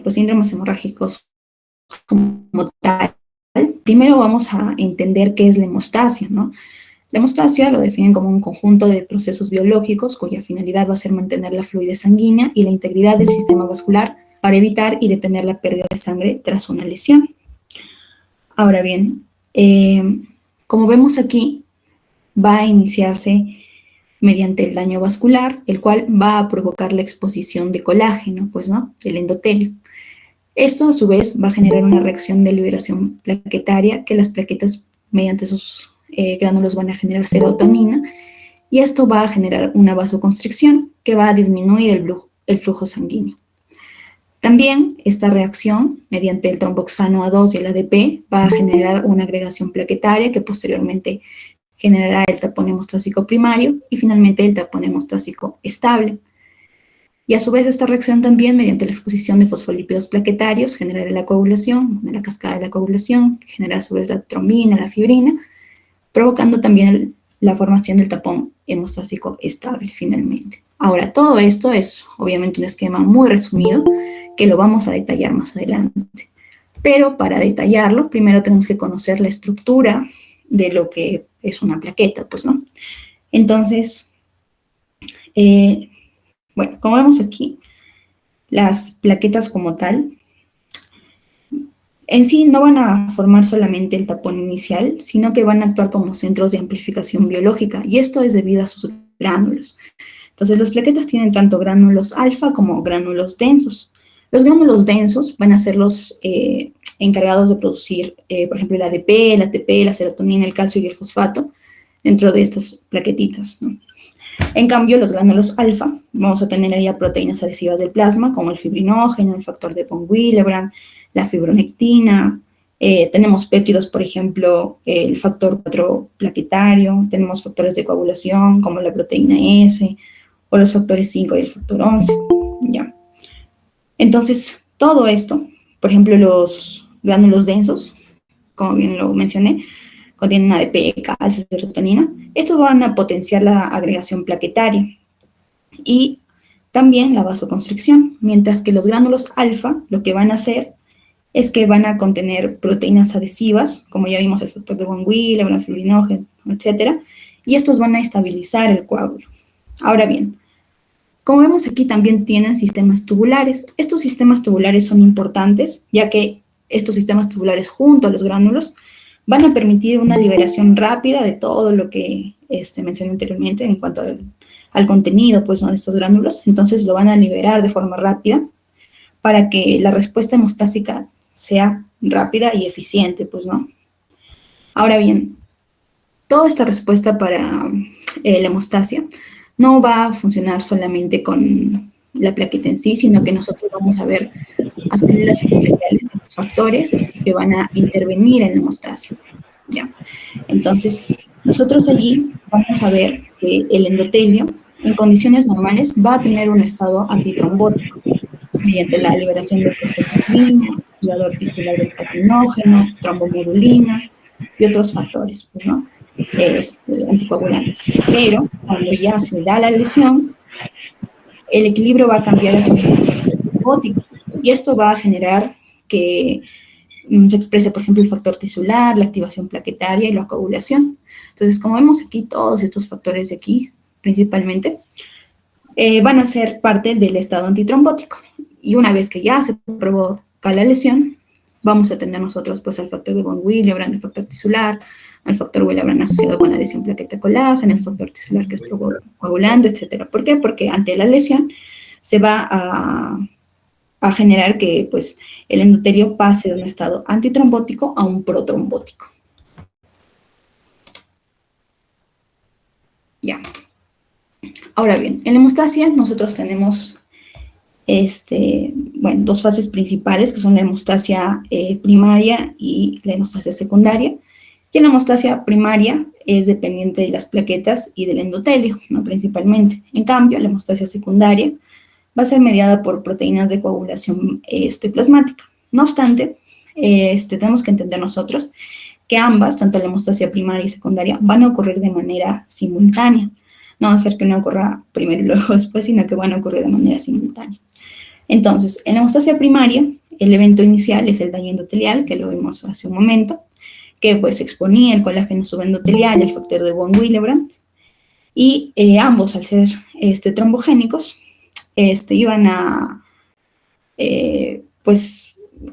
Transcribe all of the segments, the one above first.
los síndromes hemorrágicos como tal, primero vamos a entender qué es la hemostasia, ¿no? La hemostasia lo definen como un conjunto de procesos biológicos cuya finalidad va a ser mantener la fluidez sanguínea y la integridad del sistema vascular para evitar y detener la pérdida de sangre tras una lesión. Ahora bien, como vemos aquí, va a iniciarse mediante el daño vascular, el cual va a provocar la exposición de colágeno, pues, ¿no?, del endotelio. Esto, a su vez, va a generar una reacción de liberación plaquetaria, que las plaquetas, mediante sus gránulos, van a generar serotonina, y esto va a generar una vasoconstricción que va a disminuir el flujo sanguíneo. También esta reacción, mediante el tromboxano A2 y el ADP, va a generar una agregación plaquetaria que posteriormente generará el tapón hemostásico primario y finalmente el tapón hemostásico estable. Y a su vez esta reacción también, mediante la exposición de fosfolípidos plaquetarios, generará la coagulación, la cascada de la coagulación, que genera a su vez la trombina, la fibrina, provocando también la formación del tapón hemostásico estable finalmente. Ahora, todo esto es obviamente un esquema muy resumido que lo vamos a detallar más adelante. Pero para detallarlo, primero tenemos que conocer la estructura de lo que es una plaqueta, pues, ¿no? Entonces, bueno, como vemos aquí, las plaquetas como tal, en sí no van a formar solamente el tapón inicial, sino que van a actuar como centros de amplificación biológica, y esto es debido a sus gránulos. Entonces, las plaquetas tienen tanto gránulos alfa como gránulos densos. Los gránulos densos van a ser los encargados de producir, por ejemplo, el ADP, el ATP, la serotonina, el calcio y el fosfato dentro de estas plaquetitas, ¿no? En cambio, los gránulos alfa, vamos a tener ahí a proteínas adhesivas del plasma, como el fibrinógeno, el factor de von Willebrand, la fibronectina, tenemos péptidos, por ejemplo, el factor 4 plaquetario, tenemos factores de coagulación, como la proteína S, o los factores 5 y el factor 11, ¿ya? Entonces, todo esto, por ejemplo, los gránulos densos, como bien lo mencioné, contienen ADP, calcio, serotonina. Estos van a potenciar la agregación plaquetaria y también la vasoconstricción, mientras que los gránulos alfa lo que van a hacer es que van a contener proteínas adhesivas, como ya vimos el factor de von Willebrand, el fibrinógeno, etc. Y estos van a estabilizar el coágulo. Ahora bien, como vemos aquí también tienen sistemas tubulares. Estos sistemas tubulares son importantes, ya que estos sistemas tubulares junto a los gránulos van a permitir una liberación rápida de todo lo que mencioné anteriormente en cuanto al contenido, pues, ¿no?, de estos gránulos. Entonces lo van a liberar de forma rápida para que la respuesta hemostásica sea rápida y eficiente, pues, ¿no? Ahora bien, toda esta respuesta para la hemostasia no va a funcionar solamente con la plaqueta en sí, sino que nosotros vamos a ver a células endoteliales y los factores que van a intervenir en la hemostasia, ¿ya? Entonces, nosotros allí vamos a ver que el endotelio, en condiciones normales, va a tener un estado antitrombótico, mediante la liberación de prostaglandina, activador tisular del plasminógeno, trombomedulina y otros factores, pues, ¿no?, anticoagulantes. Pero cuando ya se da la lesión, el equilibrio va a cambiar hacia un equilibrio trombótico, y esto va a generar que se exprese, por ejemplo, el factor tisular, la activación plaquetaria y la coagulación. Entonces, como vemos aquí, todos estos factores de aquí, principalmente, van a ser parte del estado antitrombótico. Y una vez que ya se provoca la lesión, vamos a tener nosotros, pues, al factor de von Willebrand, el factor tisular, al factor Willebrand asociado con la adhesión plaqueta-colágeno, el factor tisular que es coagulante, etc. ¿Por qué? Porque ante la lesión se va a generar que, pues, el endotelio pase de un estado antitrombótico a un protrombótico. Ya. Ahora bien, en la hemostasia nosotros tenemos dos fases principales, que son la hemostasia primaria y la hemostasia secundaria. Y la hemostasia primaria es dependiente de las plaquetas y del endotelio, ¿no?, principalmente. En cambio, la hemostasia secundaria va a ser mediada por proteínas de coagulación plasmática. No obstante, tenemos que entender nosotros que ambas, tanto la hemostasia primaria y secundaria, van a ocurrir de manera simultánea. No va a ser que no ocurra primero y luego después, sino que van a ocurrir de manera simultánea. Entonces, en la hemostasia primaria, el evento inicial es el daño endotelial, que lo vimos hace un momento, que pues exponía el colágeno subendotelial y el factor de von Willebrand, y ambos, al ser trombogénicos, iban a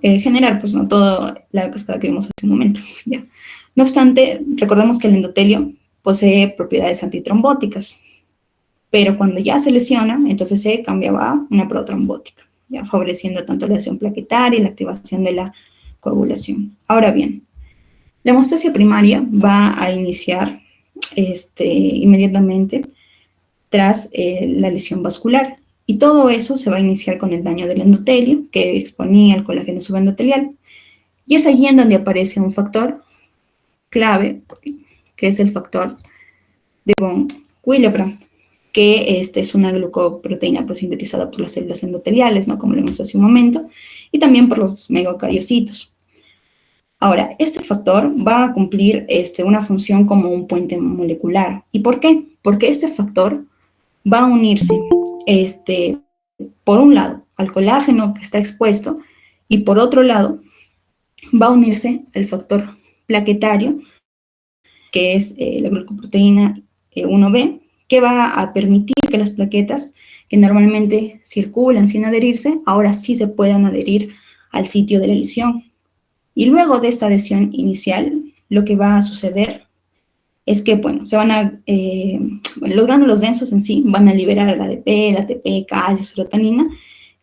generar pues, ¿no? toda la cascada que vimos hace un momento. ¿Ya? No obstante, recordemos que el endotelio posee propiedades antitrombóticas, pero cuando ya se lesiona, entonces se cambiaba a una protrombótica, ya favoreciendo tanto la lesión plaquetaria y la activación de la coagulación. Ahora bien, la hemostasia primaria va a iniciar inmediatamente tras la lesión vascular. Y todo eso se va a iniciar con el daño del endotelio, que exponía el colágeno subendotelial. Y es allí en donde aparece un factor clave, que es el factor de von Willebrand, que es una glucoproteína pues, sintetizada por las células endoteliales, ¿no? Como lo vimos hace un momento, y también por los megacariocitos. Ahora, este factor va a cumplir una función como un puente molecular. ¿Y por qué? Porque este factor va a unirse, por un lado, al colágeno que está expuesto, y por otro lado, va a unirse al factor plaquetario, que es la glucoproteína 1B, que va a permitir que las plaquetas que normalmente circulan sin adherirse, ahora sí se puedan adherir al sitio de la lesión. Y luego de esta adhesión inicial, lo que va a suceder es que, bueno, los gránulos densos en sí van a liberar el ADP, el ATP, calcio, serotonina,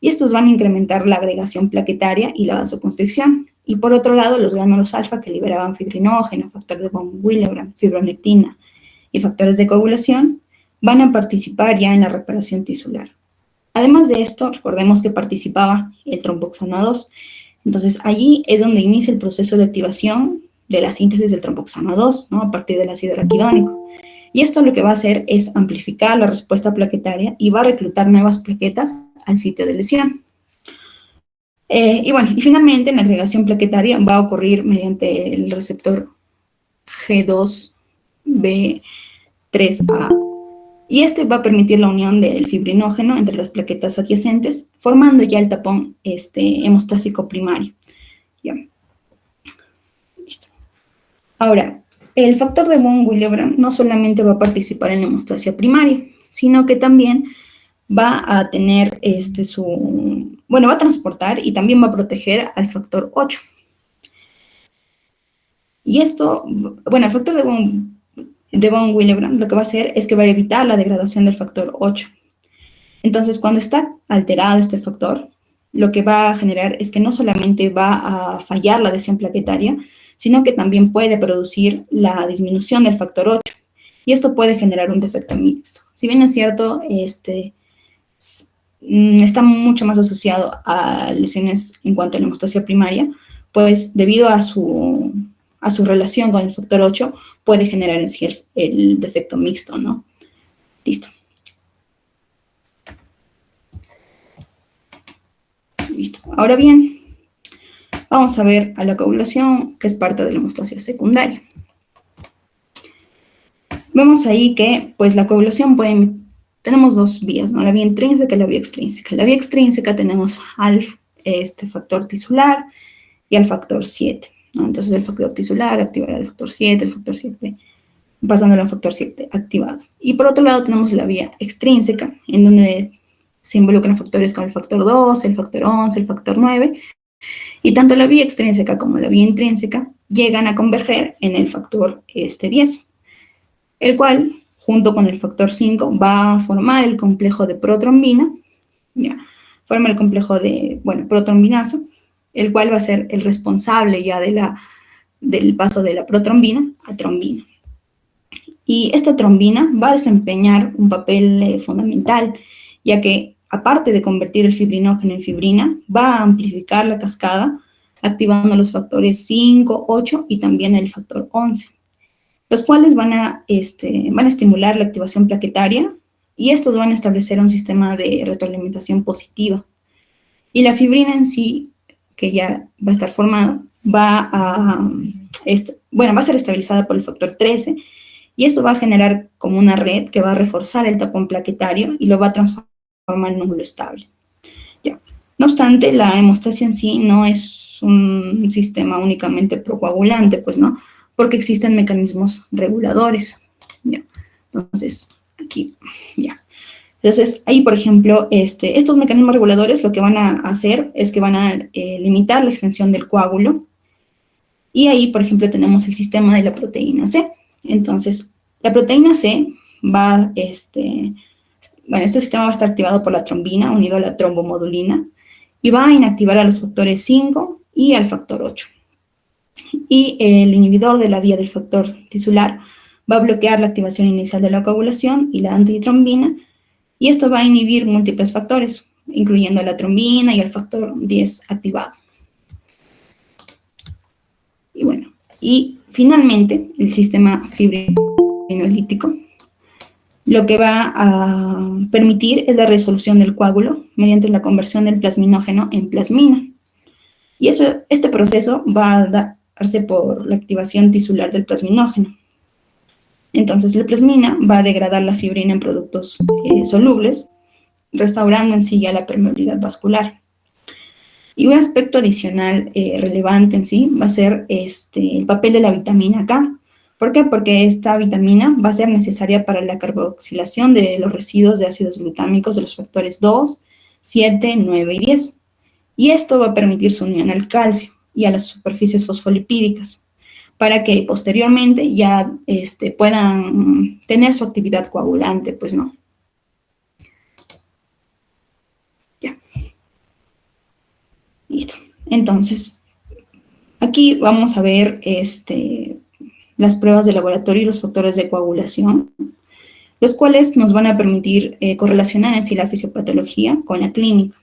y estos van a incrementar la agregación plaquetaria y la vasoconstricción. Y por otro lado, los gránulos alfa que liberaban fibrinógeno, factor de von Willebrand, fibronectina y factores de coagulación, van a participar ya en la reparación tisular. Además de esto, recordemos que participaba el tromboxano 2. Entonces, allí es donde inicia el proceso de activación de la síntesis del tromboxano 2, ¿no? A partir del ácido araquidónico. Y esto lo que va a hacer es amplificar la respuesta plaquetaria y va a reclutar nuevas plaquetas al sitio de lesión. Y finalmente la agregación plaquetaria va a ocurrir mediante el receptor G2B3A, y va a permitir la unión del fibrinógeno entre las plaquetas adyacentes, formando ya el tapón hemostásico primario. Ya. Listo. Ahora, el factor de von Willebrand no solamente va a participar en la hemostasia primaria, sino que también va a tener va a transportar y también va a proteger al factor 8. Y esto, el factor de von Willebrand lo que va a hacer es que va a evitar la degradación del factor 8. Entonces, cuando está alterado este factor, lo que va a generar es que no solamente va a fallar la adhesión plaquetaria, sino que también puede producir la disminución del factor 8. Y esto puede generar un defecto mixto. Si bien es cierto, está mucho más asociado a lesiones en cuanto a la hemostasia primaria, pues debido a su relación con el factor 8, puede generar en sí el defecto mixto, ¿no? Listo. Listo. Ahora bien, vamos a ver a la coagulación, que es parte de la hemostasia secundaria. Vemos ahí que, pues, la coagulación tenemos dos vías, ¿no? La vía intrínseca y la vía extrínseca. La vía extrínseca tenemos al factor tisular y al factor 7, ¿no? Entonces, el factor tisular activará el factor 7 pasándolo al factor 7 activado. Y por otro lado tenemos la vía extrínseca, en donde se involucran factores como el factor 2, el factor 11, el factor 9, y tanto la vía extrínseca como la vía intrínseca llegan a converger en el factor 10, el cual, junto con el factor 5, va a formar el complejo de protrombina, ya, forma el complejo de, protrombinasa, el cual va a ser el responsable ya del paso de la protrombina a trombina. Y esta trombina va a desempeñar un papel fundamental, ya que, aparte de convertir el fibrinógeno en fibrina, va a amplificar la cascada, activando los factores 5, 8 y también el factor 11, los cuales van a estimular la activación plaquetaria, y estos van a establecer un sistema de retroalimentación positiva. Y la fibrina en sí, que ya va a estar formada, va a ser estabilizada por el factor 13, y eso va a generar como una red que va a reforzar el tapón plaquetario y lo va a transformar en núcleo estable. Ya. No obstante, la hemostasia en sí no es un sistema únicamente procoagulante, pues no, porque existen mecanismos reguladores. ¿Ya? Entonces, aquí, ya. Entonces, ahí, por ejemplo, estos mecanismos reguladores lo que van a hacer es que van a limitar la extensión del coágulo. Y ahí, por ejemplo, tenemos el sistema de la proteína C. Entonces, la proteína C va, bueno, este sistema va a estar activado por la trombina unido a la trombomodulina y va a inactivar a los factores 5 y al factor 8. Y el inhibidor de la vía del factor tisular va a bloquear la activación inicial de la coagulación y la antitrombina, y esto va a inhibir múltiples factores, incluyendo la trombina y el factor 10 activado. Y bueno, y finalmente el sistema fibrinolítico lo que va a permitir es la resolución del coágulo mediante la conversión del plasminógeno en plasmina. Y este proceso va a darse por la activación tisular del plasminógeno. Entonces, la plasmina va a degradar la fibrina en productos solubles, restaurando en sí ya la permeabilidad vascular. Y un aspecto adicional relevante en sí va a ser el papel de la vitamina K. ¿Por qué? Porque esta vitamina va a ser necesaria para la carboxilación de los residuos de ácidos glutámicos de los factores 2, 7, 9 y 10. Y esto va a permitir su unión al calcio y a las superficies fosfolipídicas para que posteriormente ya puedan tener su actividad coagulante, pues no. Ya. Listo. Entonces, aquí vamos a ver las pruebas de laboratorio y los factores de coagulación, los cuales nos van a permitir correlacionar en sí la fisiopatología con la clínica.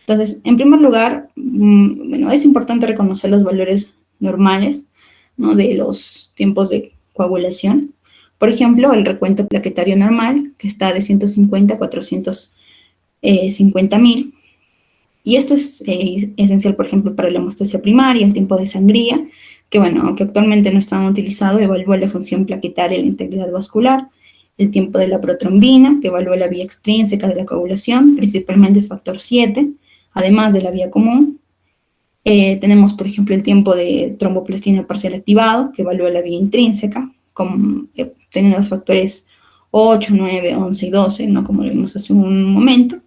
Entonces, en primer lugar, bueno, es importante reconocer los valores normales, ¿no?, de los tiempos de coagulación. Por ejemplo, el recuento plaquetario normal, que está de 150 a 450.000. Y esto es esencial, por ejemplo, para la hemostasia primaria, el tiempo de sangría, que bueno, aunque actualmente no están utilizados, evalúa la función plaquetaria y la integridad vascular, el tiempo de la protrombina, que evalúa la vía extrínseca de la coagulación, principalmente el factor 7, además de la vía común. Tenemos, por ejemplo, el tiempo de tromboplastina parcial activado, que evalúa la vía intrínseca, teniendo los factores 8, 9, 11 y 12, ¿no?, como lo vimos hace un momento.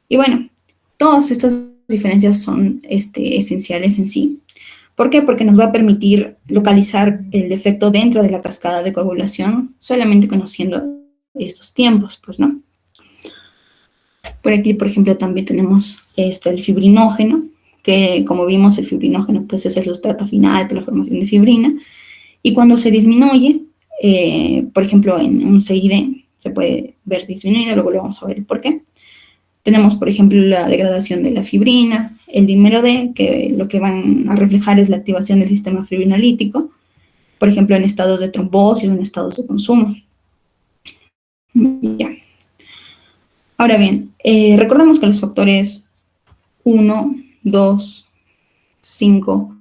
Y bueno, todas estas diferencias son esenciales en sí. ¿Por qué? Porque nos va a permitir localizar el defecto dentro de la cascada de coagulación solamente conociendo estos tiempos, pues, ¿no? Por aquí, por ejemplo, también tenemos el fibrinógeno, que como vimos, el fibrinógeno pues es el sustrato final para la formación de fibrina, y cuando se disminuye, por ejemplo, en un CID se puede ver disminuido, luego lo vamos a ver el por qué. Tenemos, por ejemplo, la degradación de la fibrina, el dímero D, que lo que van a reflejar es la activación del sistema fibrinolítico, por ejemplo, en estados de trombosis o en estados de consumo. Ya. Ahora bien, recordemos que los factores 1, 2, 5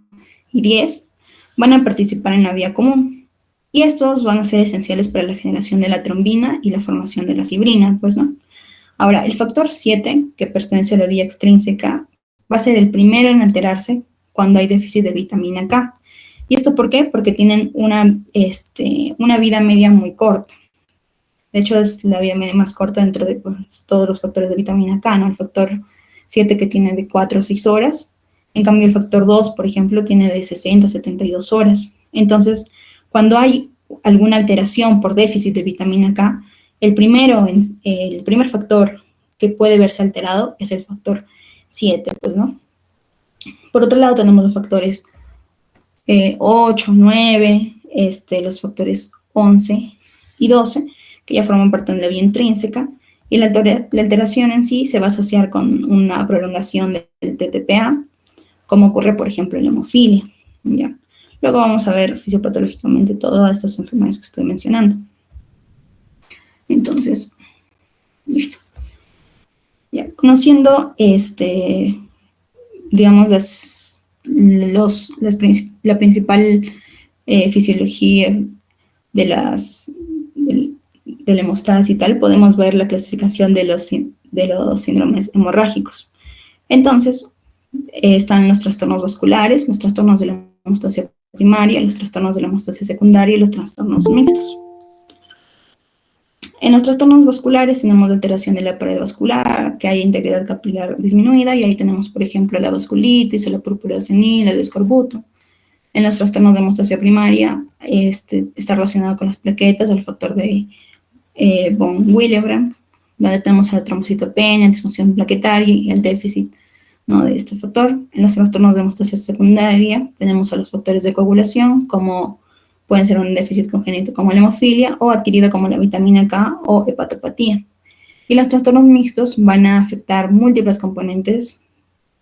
y 10 van a participar en la vía común, y estos van a ser esenciales para la generación de la trombina y la formación de la fibrina, pues, ¿no? Ahora, el factor 7, que pertenece a la vía extrínseca, va a ser el primero en alterarse cuando hay déficit de vitamina K. ¿Y esto por qué? Porque tienen una vida media muy corta. De hecho, es la vida media más corta dentro de pues, todos los factores de vitamina K, ¿no? El factor 7 que tiene de 4 a 6 horas. En cambio, el factor 2, por ejemplo, tiene de 60 a 72 horas. Entonces, cuando hay alguna alteración por déficit de vitamina K, el primer factor que puede verse alterado es el factor 7, pues, ¿no? Por otro lado, tenemos los factores 8, 9, los factores 11 y 12, que ya forman parte de la vía intrínseca, y la alteración en sí se va a asociar con una prolongación del TTPA, como ocurre, por ejemplo, en la hemofilia, ¿ya? Luego vamos a ver fisiopatológicamente todas estas enfermedades que estoy mencionando. Entonces, listo. Ya, conociendo, digamos, la principal fisiología de la hemostasia y tal, podemos ver la clasificación de los síndromes hemorrágicos. Entonces, están los trastornos vasculares, los trastornos de la hemostasia primaria, los trastornos de la hemostasia secundaria y los trastornos mixtos. En los trastornos vasculares tenemos la alteración de la pared vascular, que hay integridad capilar disminuida, y ahí tenemos, por ejemplo, la vasculitis, la púrpura senil, el escorbuto. En los trastornos de hemostasia primaria está relacionado con las plaquetas, el factor de von Willebrand, donde tenemos la trombocitopenia, disfunción plaquetaria y el déficit, ¿no?, de este factor. En los trastornos de hemostasia secundaria tenemos a los factores de coagulación, como pueden ser un déficit congénito como la hemofilia o adquirido como la vitamina K o hepatopatía. Y los trastornos mixtos van a afectar múltiples componentes,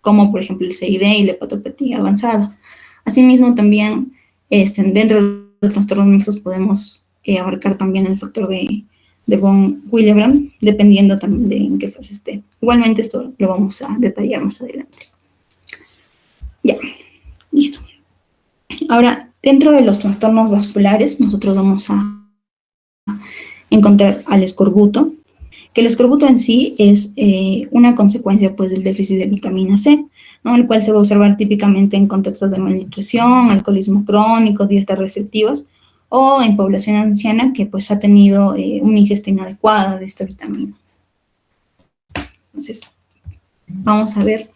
como por ejemplo el CID y la hepatopatía avanzada. Asimismo, también dentro de los trastornos mixtos podemos abarcar también el factor de von Willebrand, dependiendo también de en qué fase esté. Igualmente esto lo vamos a detallar más adelante. Ya, listo. Ahora, dentro de los trastornos vasculares, nosotros vamos a encontrar al escorbuto, que el escorbuto en sí es una consecuencia, pues, del déficit de vitamina C, ¿no?, el cual se va a observar típicamente en contextos de malnutrición, alcoholismo crónico, dietas restrictivas, o en población anciana que, pues, ha tenido una ingesta inadecuada de esta vitamina. Entonces, vamos a ver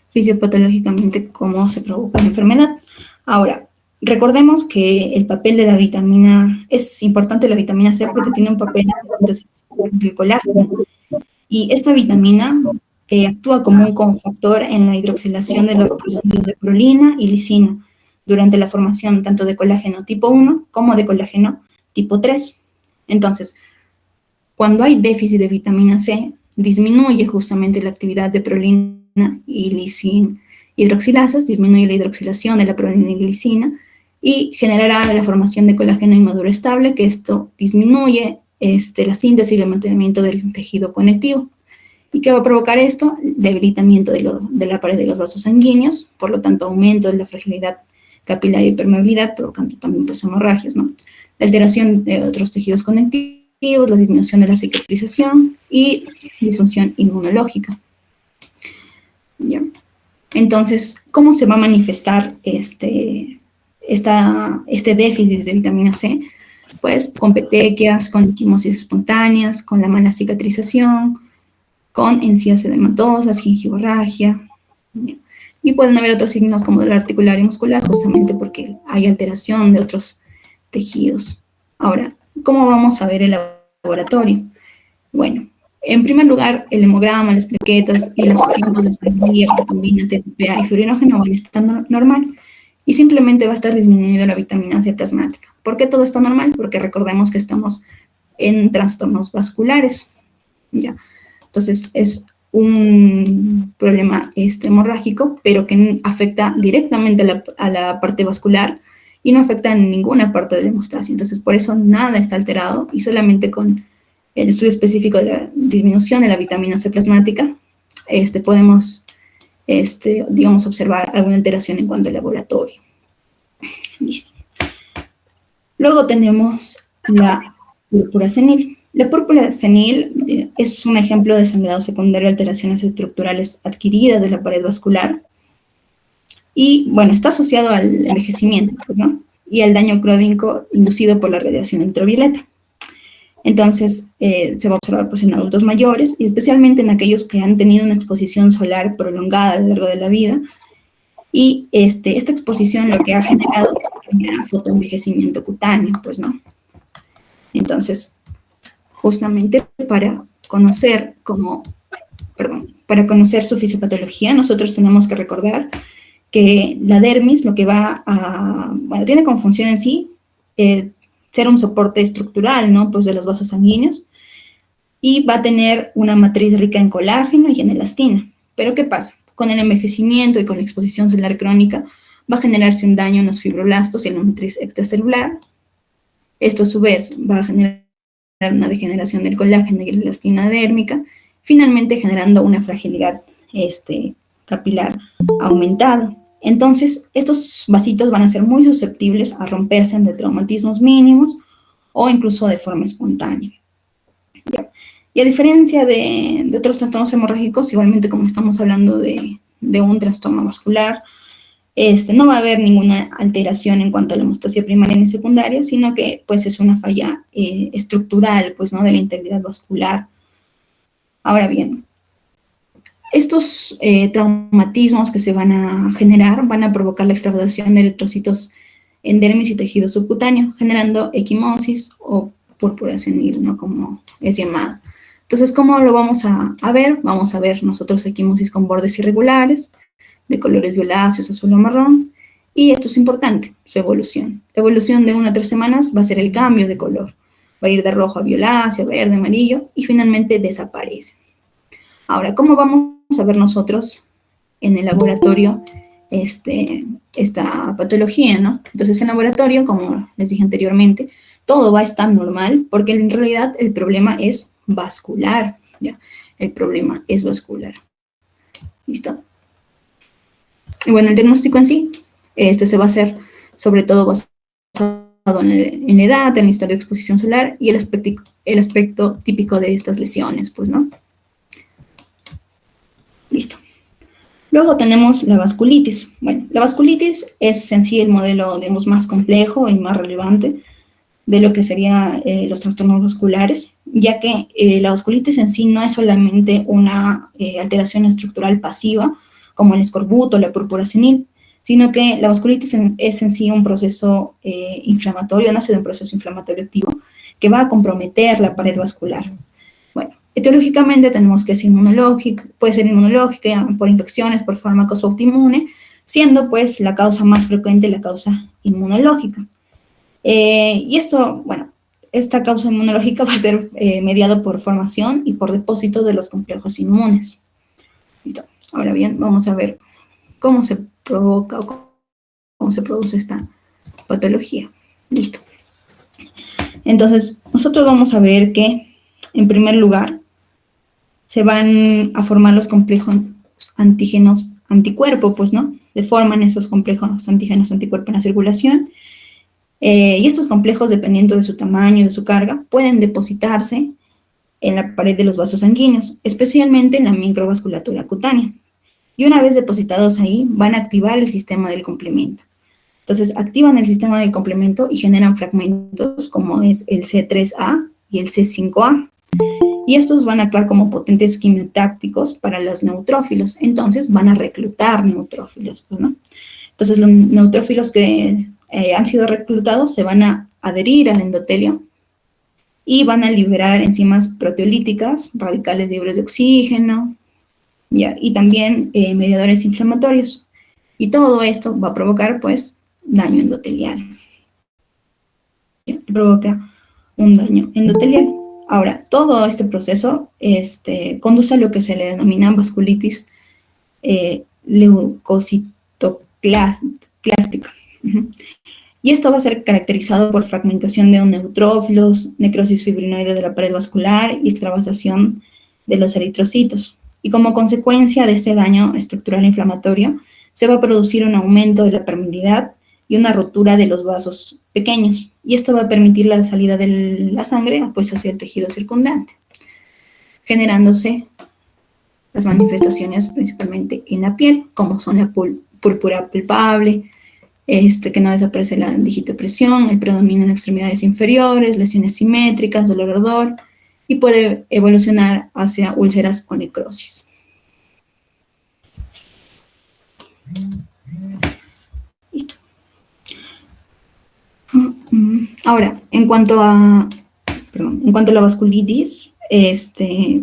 fisiopatológicamente cómo se provoca la enfermedad. Ahora, recordemos que el papel de la vitamina, es importante la vitamina C porque tiene un papel en la síntesis del colágeno. Y esta vitamina actúa como un cofactor en la hidroxilación de los residuos de prolina y lisina durante la formación tanto de colágeno tipo 1 como de colágeno tipo 3. Entonces, cuando hay déficit de vitamina C, disminuye justamente la actividad de prolina y lisina hidroxilasas, disminuye la hidroxilación de la prolina y glicina y generará la formación de colágeno inmaduro estable, que esto disminuye la síntesis y el mantenimiento del tejido conectivo. ¿Y qué va a provocar esto? Debilitamiento de la pared de los vasos sanguíneos, por lo tanto aumento de la fragilidad capilar y permeabilidad, provocando también, pues, hemorragias, ¿no? La alteración de otros tejidos conectivos, la disminución de la cicatrización y disfunción inmunológica. ¿Ya? Entonces, ¿cómo se va a manifestar este déficit de vitamina C? Pues con petequias, con equimosis espontáneas, con la mala cicatrización, con encías edematosas, gingivorragia. Y pueden haber otros signos como dolor articular y muscular, justamente porque hay alteración de otros tejidos. Ahora, ¿cómo vamos a ver el laboratorio? Bueno, en primer lugar, el hemograma, las plaquetas y los tiempos de sangría, protombina, TTPA y fibrinógeno van a estar normal y simplemente va a estar disminuido la vitamina C plasmática. ¿Por qué todo está normal? Porque recordemos que estamos en trastornos vasculares, ¿ya? Entonces, es un problema hemorrágico, pero que afecta directamente a la parte vascular y no afecta en ninguna parte de la hemostasia. Entonces, por eso nada está alterado y solamente con el estudio específico de la disminución de la vitamina C plasmática podemos, digamos, observar alguna alteración en cuanto al laboratorio. Listo. Luego tenemos la púrpura senil. La púrpura senil es un ejemplo de sangrado secundario de alteraciones estructurales adquiridas de la pared vascular y, bueno, está asociado al envejecimiento, pues, ¿no?, y al daño crónico inducido por la radiación ultravioleta. Entonces, se va a observar, pues, en adultos mayores y especialmente en aquellos que han tenido una exposición solar prolongada a lo largo de la vida. Y esta exposición lo que ha generado es fotoenvejecimiento cutáneo, pues, ¿no? Entonces, justamente para conocer su fisiopatología, nosotros tenemos que recordar que la dermis lo que tiene como función en sí ser un soporte estructural, ¿no?, pues, de los vasos sanguíneos, y va a tener una matriz rica en colágeno y en elastina. Pero ¿qué pasa? Con el envejecimiento y con la exposición solar crónica va a generarse un daño en los fibroblastos y en la matriz extracelular. Esto a su vez va a generar una degeneración del colágeno y la elastina dérmica, finalmente generando una fragilidad capilar aumentada. Entonces, estos vasitos van a ser muy susceptibles a romperse ante traumatismos mínimos o incluso de forma espontánea. Y a diferencia de otros trastornos hemorrágicos, igualmente como estamos hablando de un trastorno vascular, no va a haber ninguna alteración en cuanto a la hemostasia primaria ni secundaria, sino que pues es una falla estructural, pues, ¿no?, de la integridad vascular. Ahora bien, estos traumatismos que se van a generar van a provocar la extravasación de eritrocitos en dermis y tejido subcutáneo, generando equimosis o púrpura senil, ¿no?, como es llamado. Entonces, ¿cómo lo vamos a ver? Vamos a ver nosotros equimosis con bordes irregulares, de colores violáceos, azul o marrón, y esto es importante, su evolución. La evolución de 1 a 3 semanas va a ser el cambio de color. Va a ir de rojo a violáceo, verde, amarillo, y finalmente desaparece. Ahora, ¿cómo vamos a ver nosotros en el laboratorio esta patología, ¿no? Entonces, en laboratorio, como les dije anteriormente, todo va a estar normal, porque en realidad el problema es vascular, ¿ya? El problema es vascular. ¿Listo? Y bueno, el diagnóstico en sí, se va a hacer sobre todo basado en la edad, en la historia de exposición solar y el aspecto típico de estas lesiones, pues, ¿no? Listo. Luego tenemos la vasculitis. Bueno, la vasculitis es en sí el modelo, digamos, más complejo y más relevante de lo que serían los trastornos vasculares, ya que la vasculitis en sí no es solamente una alteración estructural pasiva, como el escorbuto o la púrpura senil, sino que la vasculitis es en sí un proceso inflamatorio, nace de un proceso inflamatorio activo, que va a comprometer la pared vascular. Bueno, etiológicamente tenemos que es inmunológica, puede ser inmunológica por infecciones, por fármacos o autoinmune, siendo pues la causa más frecuente la causa inmunológica. Y esto, bueno, esta causa inmunológica va a ser mediado por formación y por depósito de los complejos inmunes. Listo. Ahora bien, vamos a ver cómo se provoca o cómo se produce esta patología. Listo. Entonces, nosotros vamos a ver que, en primer lugar, se van a formar los complejos antígenos anticuerpo, pues, ¿no? Deforman esos complejos antígenos anticuerpo en la circulación. Y estos complejos, dependiendo de su tamaño y de su carga, pueden depositarse en la pared de los vasos sanguíneos, especialmente en la microvasculatura cutánea. Y una vez depositados ahí, van a activar el sistema del complemento. Entonces, activan el sistema del complemento y generan fragmentos como es el C3A y el C5A. Y estos van a actuar como potentes quimiotácticos para los neutrófilos. Entonces, van a reclutar neutrófilos, pues, ¿no? Entonces, los neutrófilos que han sido reclutados se van a adherir al endotelio y van a liberar enzimas proteolíticas, radicales libres de oxígeno, ¿ya? Y también mediadores inflamatorios. Y todo esto va a provocar, pues, daño endotelial. ¿Ya? Provoca un daño endotelial. Ahora, todo este proceso conduce a lo que se le denomina vasculitis leucocitoclástica. Y esto va a ser caracterizado por fragmentación de neutrófilos, necrosis fibrinoide de la pared vascular y extravasación de los eritrocitos. Y como consecuencia de este daño estructural inflamatorio, se va a producir un aumento de la permeabilidad y una rotura de los vasos pequeños. Y esto va a permitir la salida de la sangre, pues, hacia el tejido circundante, generándose las manifestaciones principalmente en la piel, como son la púrpura palpable, que no desaparece la digitopresión, el predominio en extremidades inferiores, lesiones simétricas, dolor ardor, y puede evolucionar hacia úlceras o necrosis. Listo. Ahora, en cuanto a la vasculitis,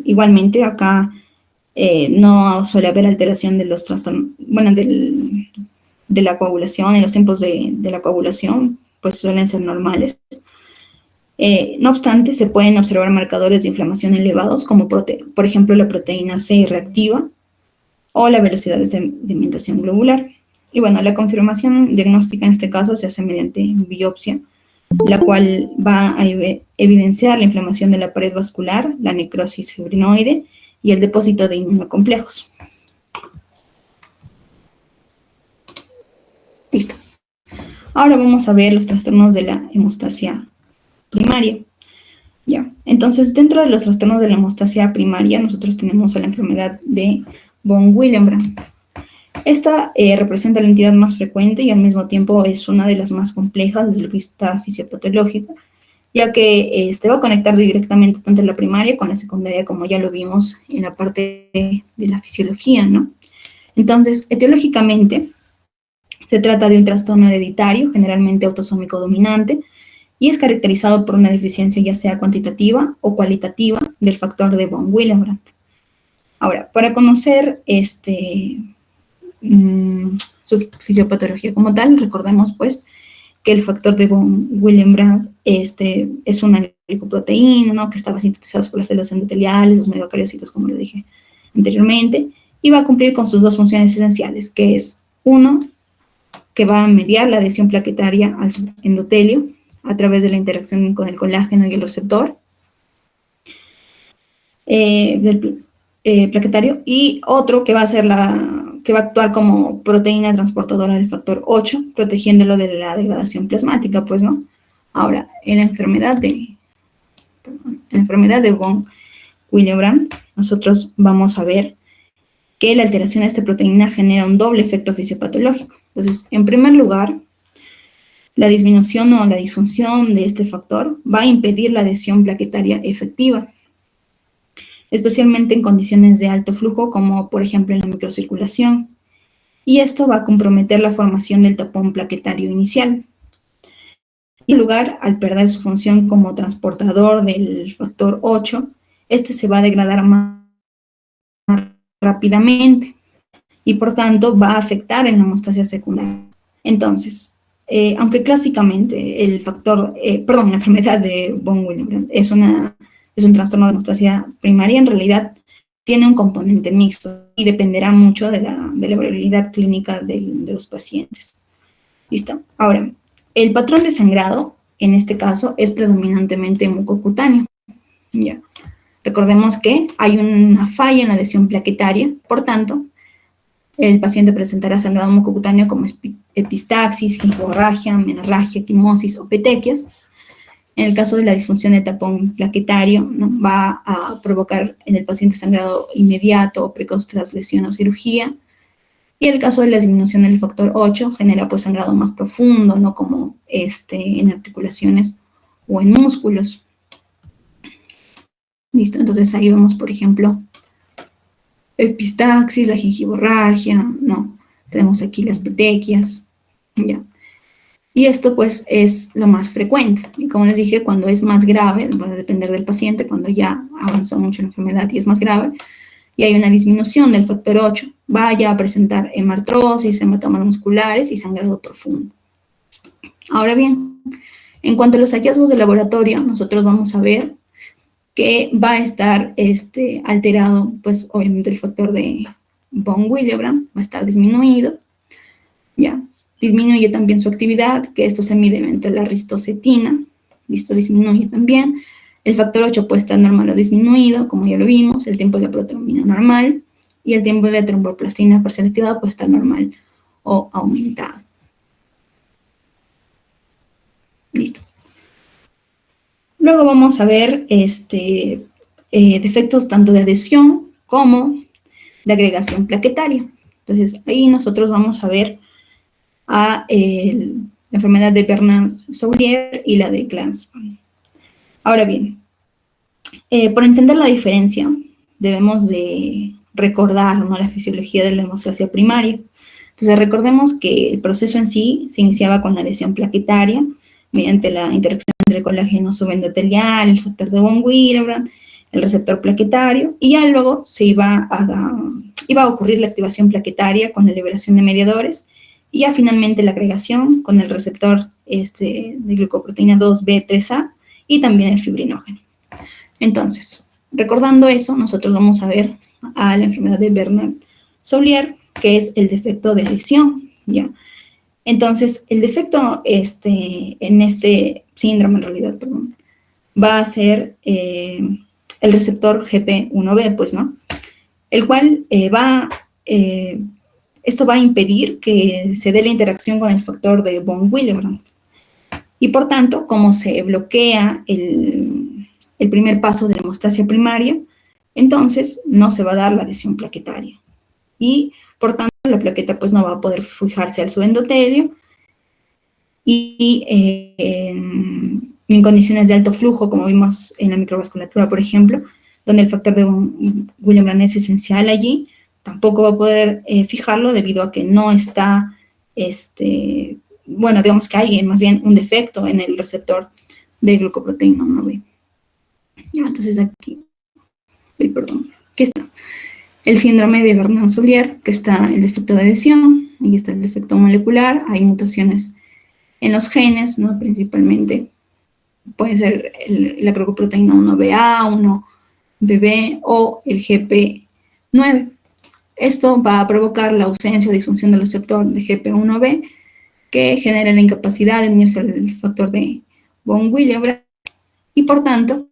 igualmente acá no suele haber alteración de los trastornos, bueno, de la coagulación, en los tiempos de la coagulación, pues suelen ser normales. No obstante, se pueden observar marcadores de inflamación elevados, como por ejemplo la proteína C reactiva o la velocidad de sedimentación globular. Y bueno, la confirmación diagnóstica en este caso se hace mediante biopsia, la cual va a evidenciar la inflamación de la pared vascular, la necrosis fibrinoide y el depósito de inmunocomplejos. Listo. Ahora vamos a ver los trastornos de la hemostasia primaria. Ya, entonces dentro de los trastornos de la hemostasia primaria, nosotros tenemos a la enfermedad de von Willebrand. Esta representa la entidad más frecuente y al mismo tiempo es una de las más complejas desde el punto de vista fisiopatológico, ya que va a conectar directamente tanto la primaria con la secundaria, como ya lo vimos en la parte de la fisiología, ¿no? Entonces, etiológicamente, se trata de un trastorno hereditario, generalmente autosómico dominante, y es caracterizado por una deficiencia ya sea cuantitativa o cualitativa del factor de von Willebrand. Ahora, para conocer su fisiopatología como tal, recordemos pues que el factor de von Willebrand es una glicoproteína, ¿no?, que estaba sintetizada por las células endoteliales, los megacariocitos, como lo dije anteriormente, y va a cumplir con sus dos funciones esenciales, que es, uno, que va a mediar la adhesión plaquetaria al endotelio a través de la interacción con el colágeno y el receptor plaquetario, y otro que va a actuar como proteína transportadora del factor 8, protegiéndolo de la degradación plasmática, pues, ¿no? Ahora, en la enfermedad de von Willebrand, nosotros vamos a ver que la alteración de esta proteína genera un doble efecto fisiopatológico. Entonces, en primer lugar, la disminución o la disfunción de este factor va a impedir la adhesión plaquetaria efectiva, especialmente en condiciones de alto flujo, como por ejemplo en la microcirculación, y esto va a comprometer la formación del tapón plaquetario inicial. Y en lugar, al perder su función como transportador del factor 8, este se va a degradar más rápidamente y por tanto va a afectar en la hemostasia secundaria. Entonces, aunque clásicamente la enfermedad de von Willebrand es un trastorno de hemostasia primaria, en realidad tiene un componente mixto y dependerá mucho de la variabilidad clínica de los pacientes. ¿Listo? Ahora, el patrón de sangrado, en este caso, es predominantemente mucocutáneo. ¿Ya? Recordemos que hay una falla en la adhesión plaquetaria, por tanto, el paciente presentará sangrado mucocutáneo como epistaxis, gingivorragia, menorragia, quimosis o petequias. En el caso de la disfunción de tapón plaquetario, ¿no?, va a provocar en el paciente sangrado inmediato o precoz tras lesión o cirugía. Y el caso de la disminución del factor 8 genera pues sangrado más profundo, ¿no?, como en articulaciones o en músculos. Listo, entonces ahí vemos, por ejemplo, epistaxis, la gingivorragia, ¿no? Tenemos aquí las petequias, ¿ya? Y esto pues es lo más frecuente. Y como les dije, cuando es más grave, va a depender del paciente, cuando ya avanzó mucho la enfermedad y es más grave, y hay una disminución del factor 8, vaya a presentar hemartrosis, hematomas musculares y sangrado profundo. Ahora bien, en cuanto a los hallazgos de laboratorio, nosotros vamos a ver que va a estar alterado, pues obviamente el factor de von Willebrand va a estar disminuido, ¿ya? Disminuye también su actividad, que esto se mide mediante la ristocetina, listo, disminuye también. El factor 8 puede estar normal o disminuido, como ya lo vimos, el tiempo de la protrombina normal, y el tiempo de la tromboplastina parcial activada puede estar normal o aumentado. Listo. Luego vamos a ver defectos tanto de adhesión como de agregación plaquetaria. Entonces, ahí nosotros vamos a ver a la enfermedad de Bernard-Soulier y la de Glanzmann. Ahora bien, por entender la diferencia, debemos de recordar, ¿no?, la fisiología de la hemostasia primaria. Entonces, recordemos que el proceso en sí se iniciaba con la adhesión plaquetaria mediante la interacción entre el colágeno subendotelial, el factor de von Willebrand, el receptor plaquetario, y ya luego iba a ocurrir la activación plaquetaria con la liberación de mediadores, y ya finalmente la agregación con el receptor de glucoproteína 2B3A y también el fibrinógeno. Entonces, recordando eso, nosotros vamos a ver a la enfermedad de Bernard-Soulier, que es el defecto de adhesión, ¿ya? Entonces, el defecto en este síndrome, en realidad, perdón, va a ser el receptor GP1B, pues, ¿no? El cual esto va a impedir que se dé la interacción con el factor de von Willebrand. Y por tanto, como se bloquea el primer paso de la hemostasia primaria, entonces no se va a dar la adhesión plaquetaria. Y, por tanto, la plaqueta pues no va a poder fijarse al subendotelio y en condiciones de alto flujo, como vimos en la microvasculatura, por ejemplo, donde el factor de Guillain-Barré es esencial allí, tampoco va a poder fijarlo debido a que no está, bueno, digamos que hay más bien un defecto en el receptor de glucoproteína 1B. Ya, entonces aquí, perdón, aquí está. El síndrome de Vernon-Soulier, que está el defecto de adhesión, ahí está el defecto molecular, hay mutaciones en los genes, ¿no? Principalmente puede ser la glucoproteína 1BA, 1BB o el GP9. Esto va a provocar la ausencia o disfunción del receptor de GP1B, que genera la incapacidad de unirse al factor de von Willebrand y por tanto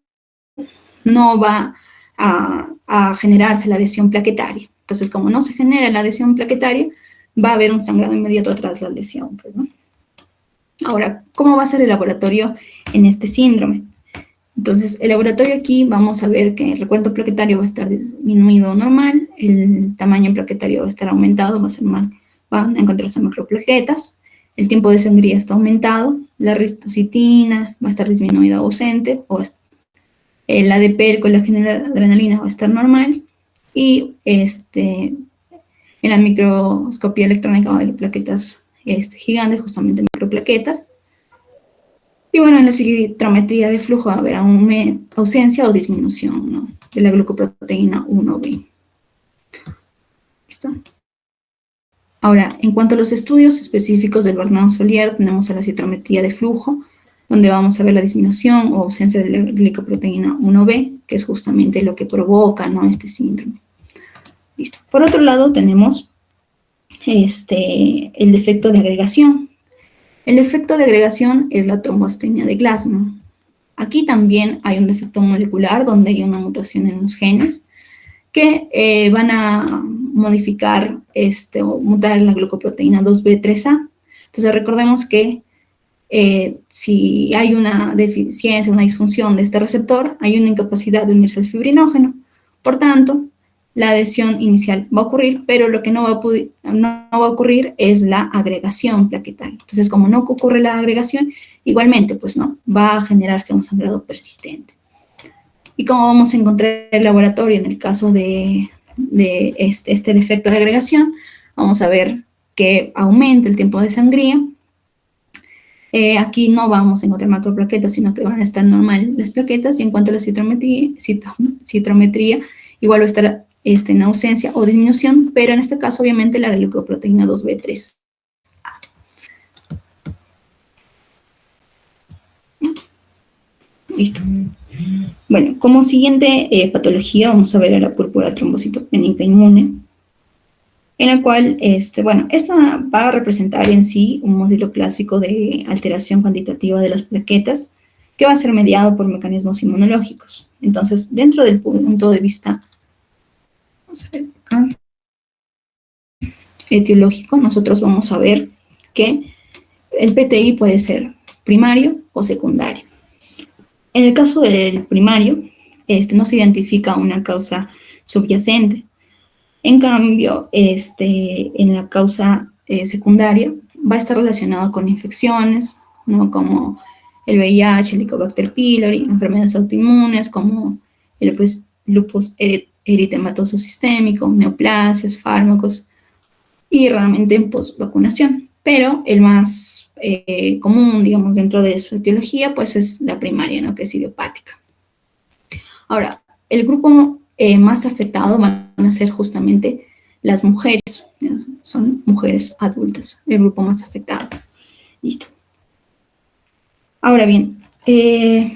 no va a generarse la adhesión plaquetaria. Entonces, como no se genera la adhesión plaquetaria, va a haber un sangrado inmediato tras la lesión, pues, ¿no? Ahora, ¿cómo va a ser el laboratorio en este síndrome? Entonces, el laboratorio aquí vamos a ver que el recuento plaquetario va a estar disminuido normal, el tamaño plaquetario va a estar aumentado, va a ser normal, van a encontrarse macroplaquetas, el tiempo de sangría está aumentado, la eritrocitina va a estar disminuida o ausente, o el ADP, el colágeno y la adrenalina va a estar normal, y en la microscopía electrónica va a haber plaquetas gigantes, justamente microplaquetas. Y bueno, en la citometría de flujo va a haber ausencia o disminución, ¿no?, de la glucoproteína 1B. ¿Listo? Ahora, en cuanto a los estudios específicos del Vernon-Soulier, tenemos a la citometría de flujo, donde vamos a ver la disminución o ausencia de la glicoproteína 1B, que es justamente lo que provoca, ¿no?, este síndrome. Listo. Por otro lado, tenemos el defecto de agregación. El defecto de agregación es la trombostenia de Glasgow. Aquí también hay un defecto molecular donde hay una mutación en los genes que van a modificar o mutar la glucoproteína 2B3A. Entonces recordemos que si hay una deficiencia, una disfunción de este receptor, hay una incapacidad de unirse al fibrinógeno. Por tanto, la adhesión inicial va a ocurrir, pero lo que no va a ocurrir es la agregación plaquetaria. Entonces, como no ocurre la agregación, igualmente, pues no, va a generarse un sangrado persistente. ¿Y cómo vamos a encontrar el laboratorio en el caso de este defecto de agregación? Vamos a ver que aumenta el tiempo de sangría. Aquí no vamos a encontrar macroplaquetas, sino que van a estar normal las plaquetas, y en cuanto a la citrometría, igual va a estar en ausencia o disminución, pero en este caso, obviamente, la glucoproteína 2B3A. Listo. Bueno, como siguiente patología, vamos a ver a la púrpura trombocitopénica inmune, en la cual, bueno, esta va a representar en sí un modelo clásico de alteración cuantitativa de las plaquetas, que va a ser mediado por mecanismos inmunológicos. Entonces, dentro del punto de vista, vamos a ver acá, etiológico, nosotros vamos a ver que el PTI puede ser primario o secundario. En el caso del primario, no se identifica una causa subyacente. En cambio, en la causa secundaria va a estar relacionado con infecciones, ¿no?, como el VIH, el Helicobacter pylori, enfermedades autoinmunes como el lupus eritematoso sistémico, neoplasias, fármacos, y realmente en posvacunación. Pero el más común, digamos, dentro de su etiología, pues es la primaria, ¿no?, que es idiopática. Ahora, el grupo más afectado van a ser justamente las mujeres, son mujeres adultas, el grupo más afectado. Listo. Ahora bien,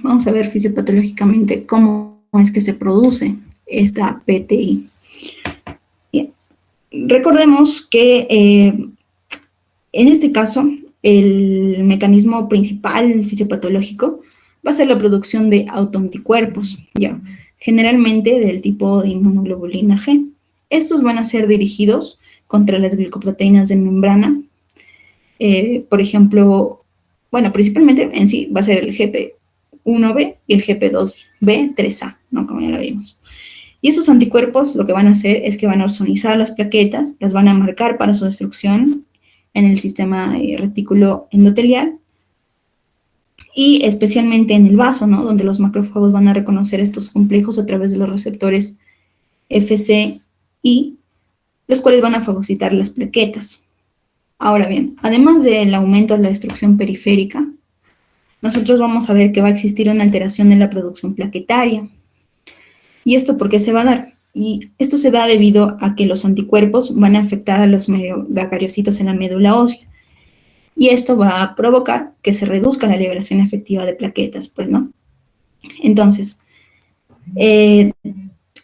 vamos a ver fisiopatológicamente cómo es que se produce esta PTI. Bien. Recordemos que en este caso, el mecanismo principal fisiopatológico va a ser la producción de autoanticuerpos, ¿ya?, generalmente del tipo de inmunoglobulina G. Estos van a ser dirigidos contra las glicoproteínas de membrana. Por ejemplo, bueno, principalmente en sí va a ser el GP1B y el GP2B3A, ¿no? Como ya lo vimos. Y esos anticuerpos lo que van a hacer es que van a ozonizar las plaquetas, las van a marcar para su destrucción en el sistema retículo endotelial y especialmente en el vaso, ¿no? Donde los macrófagos van a reconocer estos complejos a través de los receptores FCI, los cuales van a fagocitar las plaquetas. Ahora bien, además del aumento de la destrucción periférica, nosotros vamos a ver que va a existir una alteración en la producción plaquetaria. ¿Y esto por qué se va a dar? Y esto se da debido a que los anticuerpos van a afectar a los megacariocitos en la médula ósea. Y esto va a provocar que se reduzca la liberación efectiva de plaquetas, pues, ¿no? Entonces, el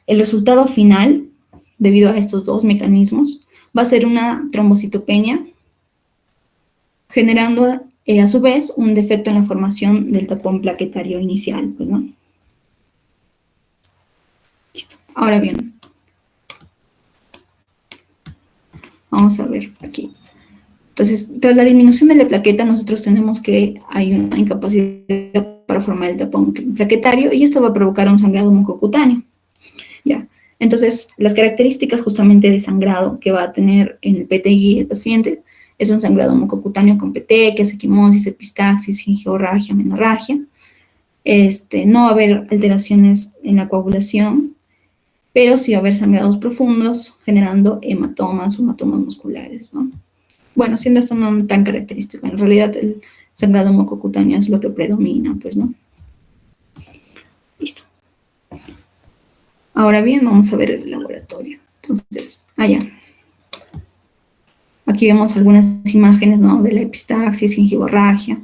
resultado final, debido a estos dos mecanismos, va a ser una trombocitopenia, generando a su vez un defecto en la formación del tapón plaquetario inicial, pues, ¿no? Listo. Ahora bien, vamos a ver aquí. Entonces, tras la disminución de la plaqueta, nosotros tenemos que hay una incapacidad para formar el tapón plaquetario y esto va a provocar un sangrado mucocutáneo. ¿Ya? Entonces, las características justamente de sangrado que va a tener en el PTI el paciente es un sangrado mucocutáneo con petequias, equimosis, epistaxis, gingivorragia, menorragia. No va a haber alteraciones en la coagulación, pero sí va a haber sangrados profundos generando hematomas o hematomas musculares, ¿no? Bueno, siendo esto no tan característico, en realidad el sangrado mucocutáneo es lo que predomina, pues, ¿no? Listo. Ahora bien, vamos a ver el laboratorio. Entonces, allá. Aquí vemos algunas imágenes, ¿no? De la epistaxis, gingivorragia,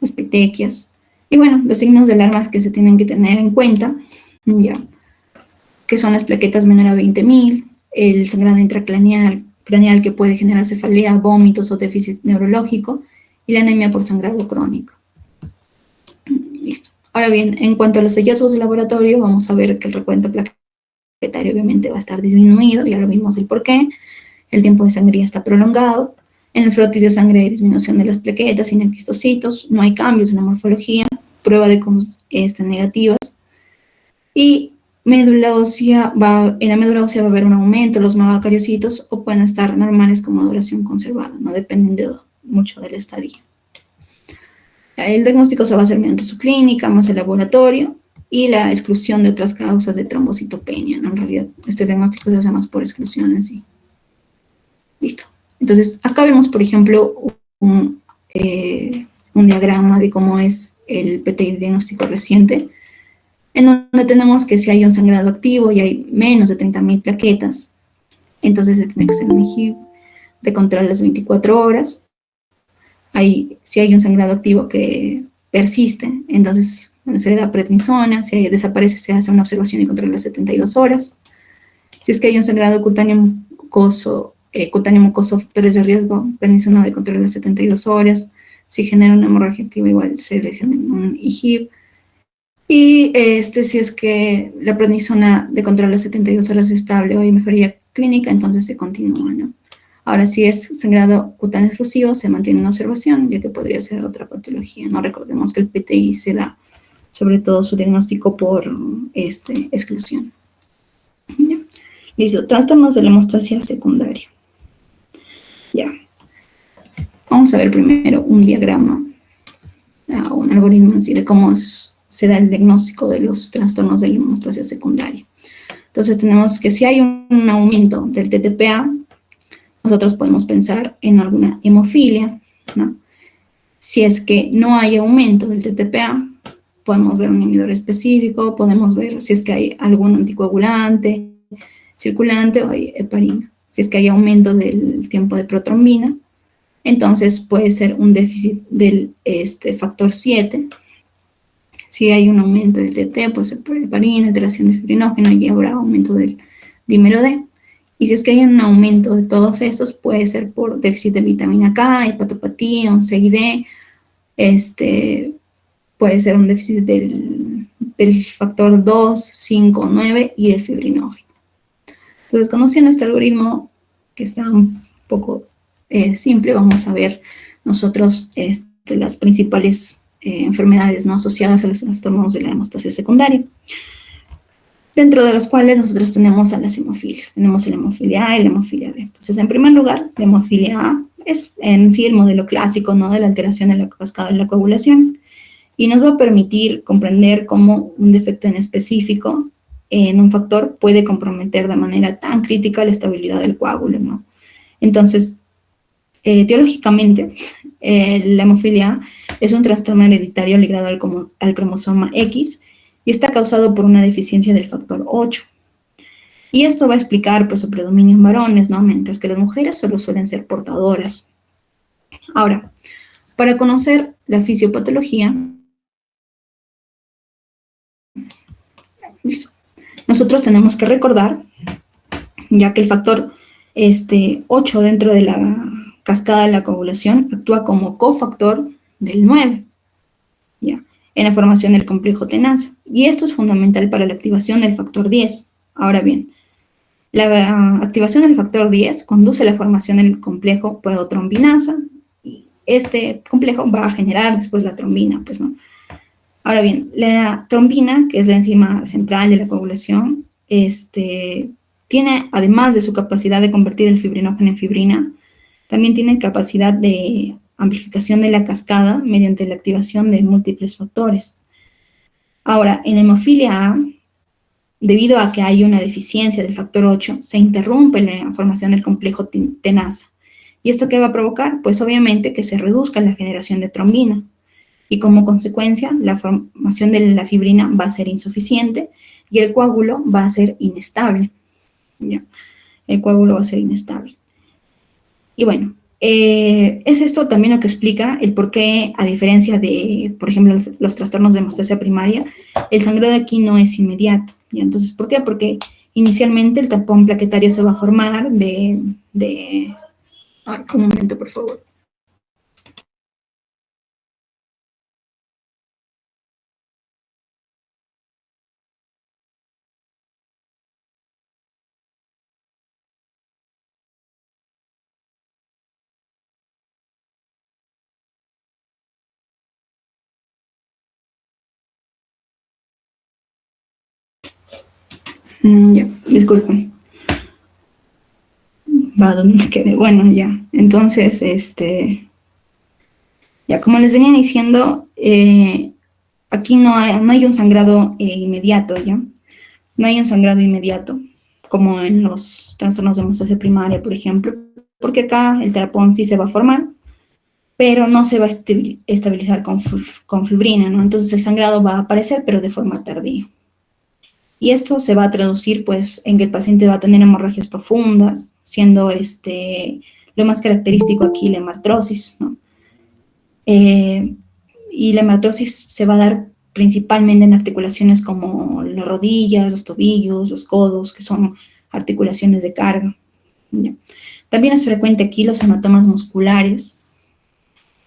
las petequias. Y bueno, los signos de alarma que se tienen que tener en cuenta, ya, que son las plaquetas menor a 20.000, el sangrado intracraneal que puede generar cefalea, vómitos o déficit neurológico, y la anemia por sangrado crónico. Listo. Ahora bien, en cuanto a los hallazgos de laboratorio, vamos a ver que el recuento plaquetario obviamente va a estar disminuido, ya lo vimos el porqué, el tiempo de sangría está prolongado, en el frotis de sangre hay disminución de las plaquetas, sin anquistocitos, no hay cambios en la morfología, prueba de negativas, y en la médula ósea va a haber un aumento, los megacariocitos, o pueden estar normales con maduración conservada, no dependen mucho del estadio. El diagnóstico se va a hacer mediante su clínica, más el laboratorio, y la exclusión de otras causas de trombocitopenia, ¿no? En realidad, este diagnóstico se hace más por exclusión en sí. Listo. Entonces, acá vemos, por ejemplo, un diagrama de cómo es el PTI diagnóstico reciente, en donde tenemos que si hay un sangrado activo y hay menos de 30.000 plaquetas, entonces se tiene que hacer un IGIV de control a las 24 horas. Si hay un sangrado activo que persiste, entonces se le da prednisona, si desaparece se hace una observación y control a las 72 horas. Si es que hay un sangrado cutáneo mucoso, factores de riesgo, prednisona de control a las 72 horas. Si genera una hemorragia activa, igual se deja un IGIV. Y si es que la prednisona de control a las 72 horas es estable o hay mejoría clínica, entonces se continúa, ¿no? Ahora, si es sangrado cutáneo exclusivo, se mantiene una observación, ya que podría ser otra patología, ¿no? Recordemos que el PTI se da, sobre todo su diagnóstico por exclusión. ¿Ya? Listo, trastornos de la hemostasia secundaria. Ya. Vamos a ver primero un diagrama, un algoritmo así de cómo se da el diagnóstico de los trastornos de la hemostasia secundaria. Entonces tenemos que si hay un aumento del TTPA, nosotros podemos pensar en alguna hemofilia, ¿no? Si es que no hay aumento del TTPA, podemos ver un inhibidor específico, podemos ver si es que hay algún anticoagulante, circulante o hay heparina. Si es que hay aumento del tiempo de protrombina, entonces puede ser un déficit del factor 7. Si hay un aumento del TT, puede ser por heparina, alteración de fibrinógeno y habrá aumento del dímero D. Y si es que hay un aumento de todos estos, puede ser por déficit de vitamina K, hepatopatía, 11ID, puede ser un déficit del factor 2, 5, 9 y del fibrinógeno. Entonces, conociendo este algoritmo, que está un poco simple, vamos a ver nosotros las principales enfermedades no asociadas a los trastornos de la hemostasia secundaria, dentro de los cuales nosotros tenemos a las hemofilias. Tenemos la hemofilia A y la hemofilia B. Entonces, en primer lugar, la hemofilia A es en sí el modelo clásico, ¿no?, de la alteración de la cascada de la coagulación, y nos va a permitir comprender cómo un defecto en específico en un factor puede comprometer de manera tan crítica la estabilidad del coágulo, ¿no? Entonces, etiológicamente, la hemofilia A es un trastorno hereditario ligado al cromosoma X y está causado por una deficiencia del factor 8. Y esto va a explicar, pues, su predominio en varones, ¿no?, mientras que las mujeres solo suelen ser portadoras. Ahora, para conocer la fisiopatología, nosotros tenemos que recordar, ya que el factor 8 dentro de la cascada de la coagulación actúa como cofactor del 9, ¿ya?, en la formación del complejo tenasa. Y esto es fundamental para la activación del factor 10. Ahora bien, la activación del factor 10 conduce a la formación del complejo protrombinasa, y este complejo va a generar después la trombina, pues, ¿no? Ahora bien, la trombina, que es la enzima central de la coagulación, tiene, además de su capacidad de convertir el fibrinógeno en fibrina, también tiene capacidad de amplificación de la cascada mediante la activación de múltiples factores. Ahora, en la hemofilia A, debido a que hay una deficiencia del factor 8, se interrumpe la formación del complejo tenasa. ¿Y esto qué va a provocar? Pues obviamente que se reduzca la generación de trombina. Y como consecuencia, la formación de la fibrina va a ser insuficiente y el coágulo va a ser inestable, ¿ya? El coágulo va a ser inestable. Y bueno, es esto también lo que explica el por qué, a diferencia de, por ejemplo, los trastornos de hemostasia primaria, el sangrado aquí no es inmediato, ¿ya? Entonces, ¿por qué? Porque inicialmente el tapón plaquetario se va a formar Ay, un momento, por favor. Ya, disculpen. Va, donde me quedé. Bueno, ya. Entonces, ya, como les venía diciendo, aquí no hay un sangrado inmediato, ¿ya? No hay un sangrado inmediato, como en los trastornos de hemostasia primaria, por ejemplo, porque acá el tapón sí se va a formar, pero no se va a estabilizar con fibrina, ¿no? Entonces el sangrado va a aparecer, pero de forma tardía. Y esto se va a traducir, pues, en que el paciente va a tener hemorragias profundas, siendo lo más característico aquí la hemartrosis, ¿no? Y la hemartrosis se va a dar principalmente en articulaciones como las rodillas, los tobillos, los codos, que son articulaciones de carga, ¿ya? También es frecuente aquí los hematomas musculares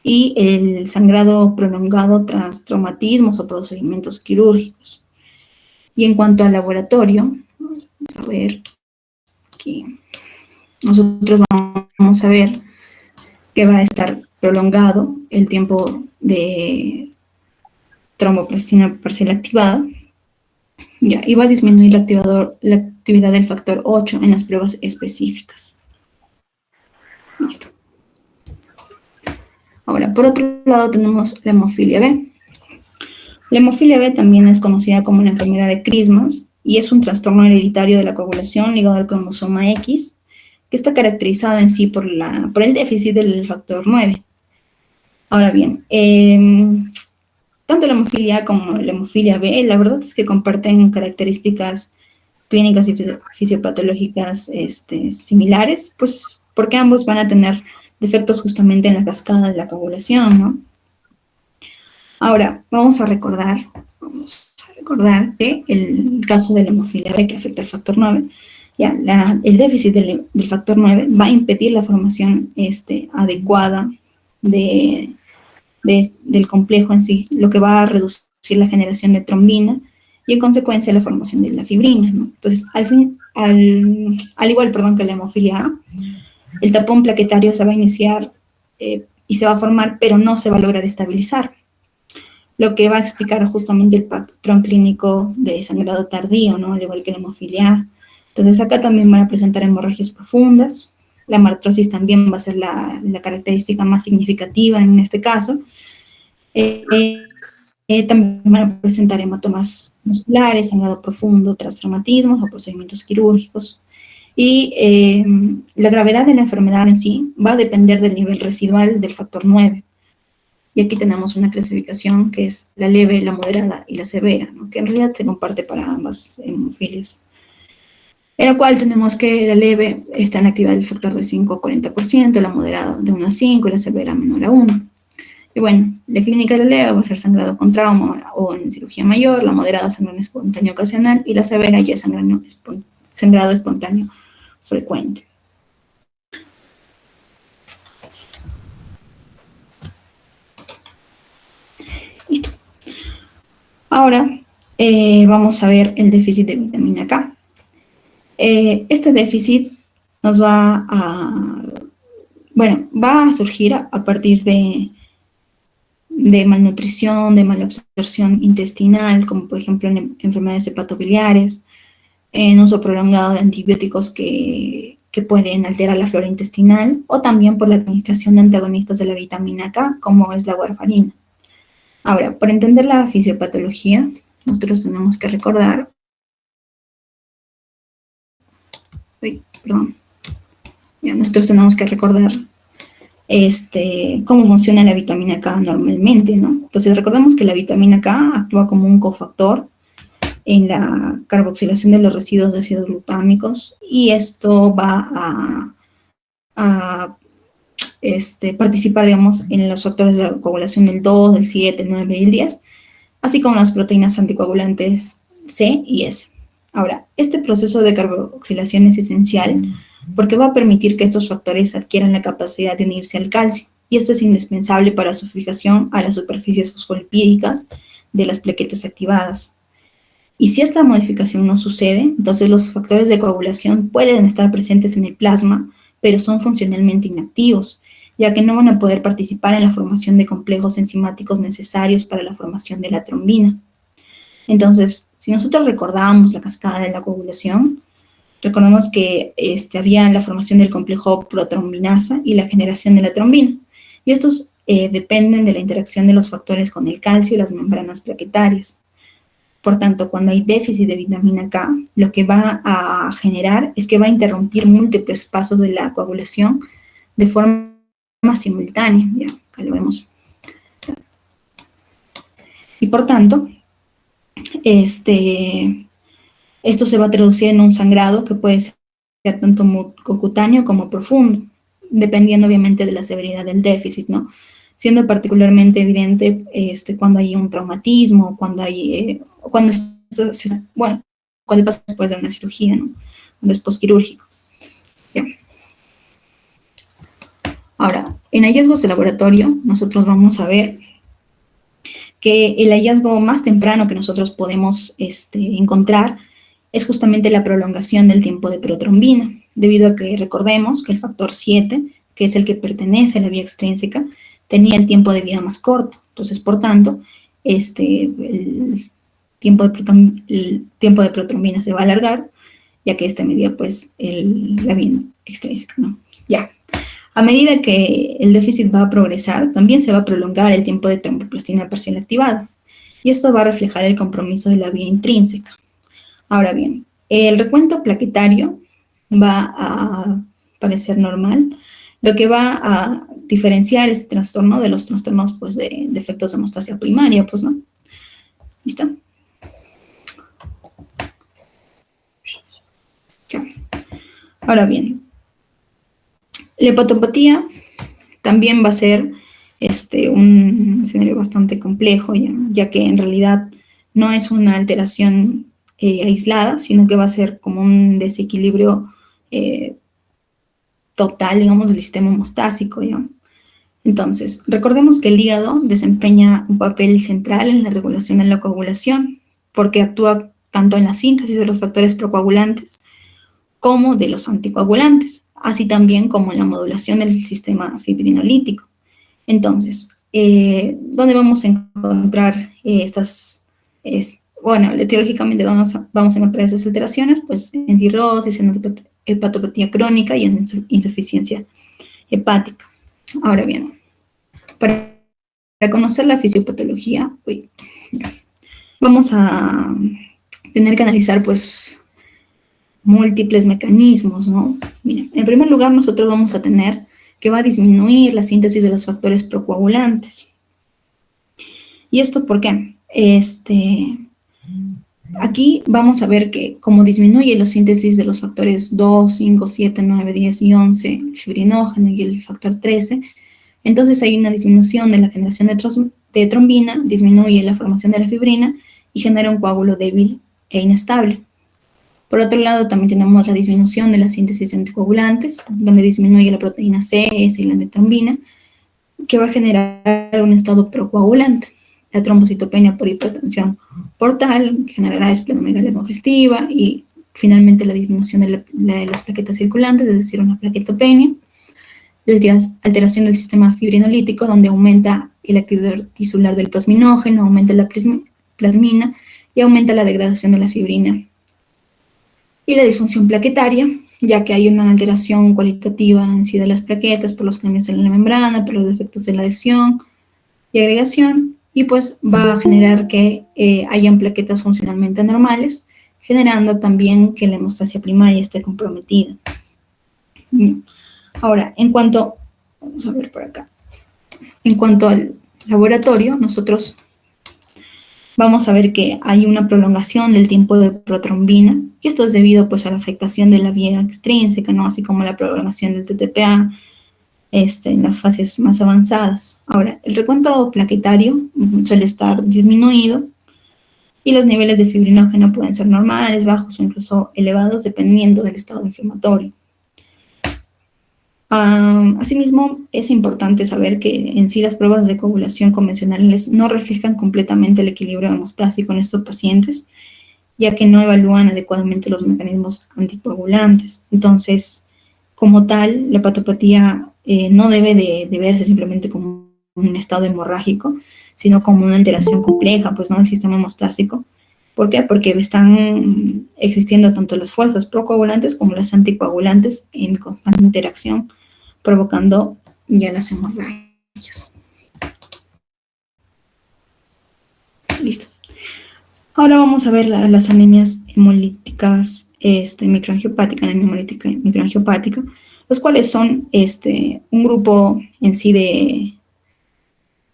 y el sangrado prolongado tras traumatismos o procedimientos quirúrgicos. Y en cuanto al laboratorio, vamos a ver aquí, nosotros vamos a ver que va a estar prolongado el tiempo de tromboplastina parcial activada, ya, y va a disminuir la actividad del factor 8 en las pruebas específicas. Listo. Ahora, por otro lado tenemos la hemofilia B. La hemofilia B también es conocida como la enfermedad de Crismas y es un trastorno hereditario de la coagulación ligado al cromosoma X, que está caracterizado en sí por el déficit del factor 9. Ahora bien, tanto la hemofilia A como la hemofilia B, la verdad es que comparten características clínicas y fisiopatológicas similares, pues porque ambos van a tener defectos justamente en la cascada de la coagulación, ¿no? Ahora, vamos a recordar que el caso de la hemofilia B que afecta al factor 9, ya, el déficit del factor 9 va a impedir la formación adecuada del complejo en sí, lo que va a reducir la generación de trombina y en consecuencia la formación de la fibrina, ¿no? Entonces, al igual que la hemofilia A, el tapón plaquetario se va a iniciar y se va a formar, pero no se va a lograr estabilizar. lo que va a explicar justamente el patrón clínico de sangrado tardío, ¿no? Al igual que la hemofilia. Entonces, acá también van a presentar hemorragias profundas. La martrosis también va a ser la característica más significativa en este caso. También van a presentar hematomas musculares, sangrado profundo tras traumatismos o procedimientos quirúrgicos. Y la gravedad de la enfermedad en sí va a depender del nivel residual del factor 9. Y aquí tenemos una clasificación que es la leve, la moderada y la severa, ¿no? Que en realidad se comparte para ambas hemofilias. En la cual tenemos que la leve está en la actividad del factor de 5 a 40%, la moderada de 1 a 5 y la severa menor a 1. Y bueno, la clínica de la leve va a ser sangrado con trauma o en cirugía mayor, la moderada sangrado espontáneo ocasional y la severa ya es sangrado espontáneo frecuente. Listo. Ahora vamos a ver el déficit de vitamina K. Este déficit nos va a surgir a partir de malnutrición, de mala absorción intestinal, como por ejemplo en enfermedades hepatobiliares, en uso prolongado de antibióticos que pueden alterar la flora intestinal, o también por la administración de antagonistas de la vitamina K, como es la warfarina. Ahora, para entender la fisiopatología, nosotros tenemos que recordar cómo funciona la vitamina K normalmente, ¿no? Entonces, recordemos que la vitamina K actúa como un cofactor en la carboxilación de los residuos de ácidos glutámicos y esto va a participar, digamos, en los factores de coagulación del 2, del 7, el 9 y el 10, así como las proteínas anticoagulantes C y S. Ahora, este proceso de carboxilación es esencial porque va a permitir que estos factores adquieran la capacidad de unirse al calcio, y esto es indispensable para su fijación a las superficies fosfolipídicas de las plaquetas activadas. Y si esta modificación no sucede, entonces los factores de coagulación pueden estar presentes en el plasma, pero son funcionalmente inactivos, ya que no van a poder participar en la formación de complejos enzimáticos necesarios para la formación de la trombina. Entonces, si nosotros recordamos la cascada de la coagulación, recordemos que había la formación del complejo protrombinasa y la generación de la trombina. Y estos dependen de la interacción de los factores con el calcio y las membranas plaquetarias. Por tanto, cuando hay déficit de vitamina K, lo que va a generar es que va a interrumpir múltiples pasos de la coagulación de forma simultánea. Ya, acá lo vemos. Y por tanto, esto se va a traducir en un sangrado que puede ser tanto mucocutáneo como profundo, dependiendo obviamente de la severidad del déficit, ¿no? Siendo particularmente evidente cuando hay un traumatismo, cuando pasa después de una cirugía, ¿no? Cuando es posquirúrgico. Bien. Ahora, en hallazgos de laboratorio, nosotros vamos a ver que el hallazgo más temprano que nosotros podemos encontrar es justamente la prolongación del tiempo de protrombina, debido a que recordemos que el factor 7, que es el que pertenece a la vía extrínseca, tenía el tiempo de vida más corto. Entonces, por tanto, el tiempo de protrombina se va a alargar, ya que medía pues la vía extrínseca, ¿no? Ya. A medida que el déficit va a progresar, también se va a prolongar el tiempo de tromboplastina parcial activada, y esto va a reflejar el compromiso de la vía intrínseca. Ahora bien, el recuento plaquetario va a parecer normal, lo que va a diferenciar este trastorno de los trastornos pues, de defectos de hemostasia primaria, pues, ¿no? ¿Listo? Ahora bien, la hepatopatía también va a ser un escenario bastante complejo, ya que en realidad no es una alteración aislada, sino que va a ser como un desequilibrio total, digamos, del sistema hemostásico, ¿ya? Entonces, recordemos que el hígado desempeña un papel central en la regulación de la coagulación, porque actúa tanto en la síntesis de los factores procoagulantes como de los anticoagulantes, así también como en la modulación del sistema fibrinolítico. Entonces, ¿dónde vamos a encontrar bueno, etiológicamente, ¿dónde vamos a encontrar esas alteraciones? Pues en cirrosis, en hepatopatía crónica y en insuficiencia hepática. Ahora bien, para conocer la fisiopatología, vamos a tener que analizar, pues, múltiples mecanismos, ¿no? Miren, en primer lugar, nosotros vamos a tener que va a disminuir la síntesis de los factores procoagulantes. ¿Y esto por qué? Aquí vamos a ver que como disminuye la síntesis de los factores 2, 5, 7, 9, 10 y 11, el fibrinógeno y el factor 13, entonces hay una disminución de la generación de trombina, disminuye la formación de la fibrina y genera un coágulo débil e inestable. Por otro lado, también tenemos la disminución de la síntesis de anticoagulantes, donde disminuye la proteína C, S y la antitrombina, que va a generar un estado procoagulante. La trombocitopenia por hipertensión portal generará esplenomegalia congestiva y finalmente la disminución de las plaquetas circulantes, es decir, una plaquetopenia. La alteración del sistema fibrinolítico, donde aumenta el actividad tisular del plasminógeno, aumenta la plasmina y aumenta la degradación de la fibrina. Y la disfunción plaquetaria, ya que hay una alteración cualitativa en sí de las plaquetas por los cambios en la membrana, por los defectos de la adhesión y agregación, y pues va a generar que hayan plaquetas funcionalmente anormales, generando también que la hemostasia primaria esté comprometida. Ahora, vamos a ver por acá, en cuanto al laboratorio, nosotros vamos a ver que hay una prolongación del tiempo de protrombina, y esto es debido pues a la afectación de la vía extrínseca, ¿no? Así como la prolongación del TTPA en las fases más avanzadas. Ahora, el recuento plaquetario suele estar disminuido y los niveles de fibrinógeno pueden ser normales, bajos o incluso elevados dependiendo del estado inflamatorio. Asimismo, es importante saber que en sí las pruebas de coagulación convencionales no reflejan completamente el equilibrio hemostásico en estos pacientes, ya que no evalúan adecuadamente los mecanismos anticoagulantes. Entonces, como tal, la hepatopatía no debe de verse simplemente como un estado hemorrágico, sino como una alteración compleja, pues, ¿no?, del sistema hemostásico. ¿Por qué? Porque están existiendo tanto las fuerzas procoagulantes como las anticoagulantes en constante interacción, provocando ya las hemorragias. Listo. Ahora vamos a ver las anemias hemolíticas microangiopáticas, anemia hemolítica microangiopática, los cuales son un grupo en sí de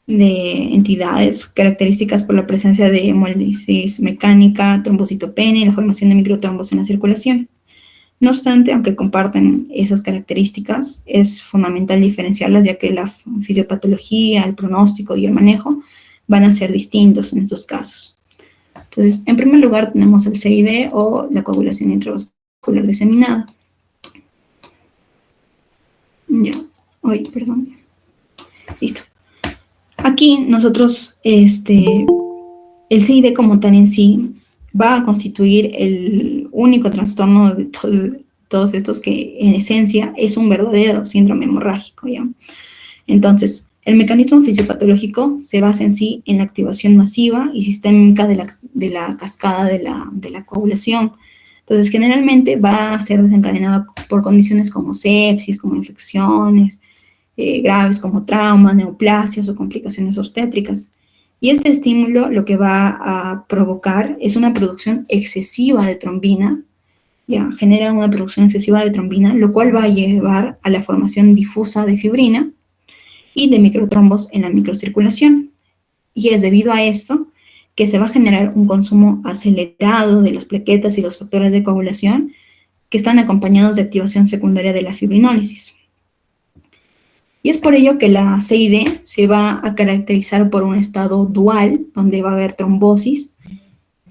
entidades características por la presencia de hemólisis mecánica, trombocitopenia y la formación de microtrombos en la circulación. No obstante, aunque comparten esas características, es fundamental diferenciarlas, ya que la fisiopatología, el pronóstico y el manejo van a ser distintos en estos casos. Entonces, en primer lugar tenemos el CID o la coagulación intravascular diseminada. Listo. Aquí nosotros, el CID como tal en sí va a constituir el único trastorno de todos estos que en esencia es un verdadero síndrome hemorrágico, ¿ya? Entonces, el mecanismo fisiopatológico se basa en sí en la activación masiva y sistémica de la cascada de la coagulación. Entonces, generalmente va a ser desencadenado por condiciones como sepsis, como infecciones graves como trauma, neoplasias o complicaciones obstétricas. Y este estímulo lo que va a provocar es una producción excesiva de trombina, ya genera una producción excesiva de trombina, lo cual va a llevar a la formación difusa de fibrina y de microtrombos en la microcirculación. Y es debido a esto que se va a generar un consumo acelerado de las plaquetas y los factores de coagulación que están acompañados de activación secundaria de la fibrinólisis. Y es por ello que la CID se va a caracterizar por un estado dual, donde va a haber trombosis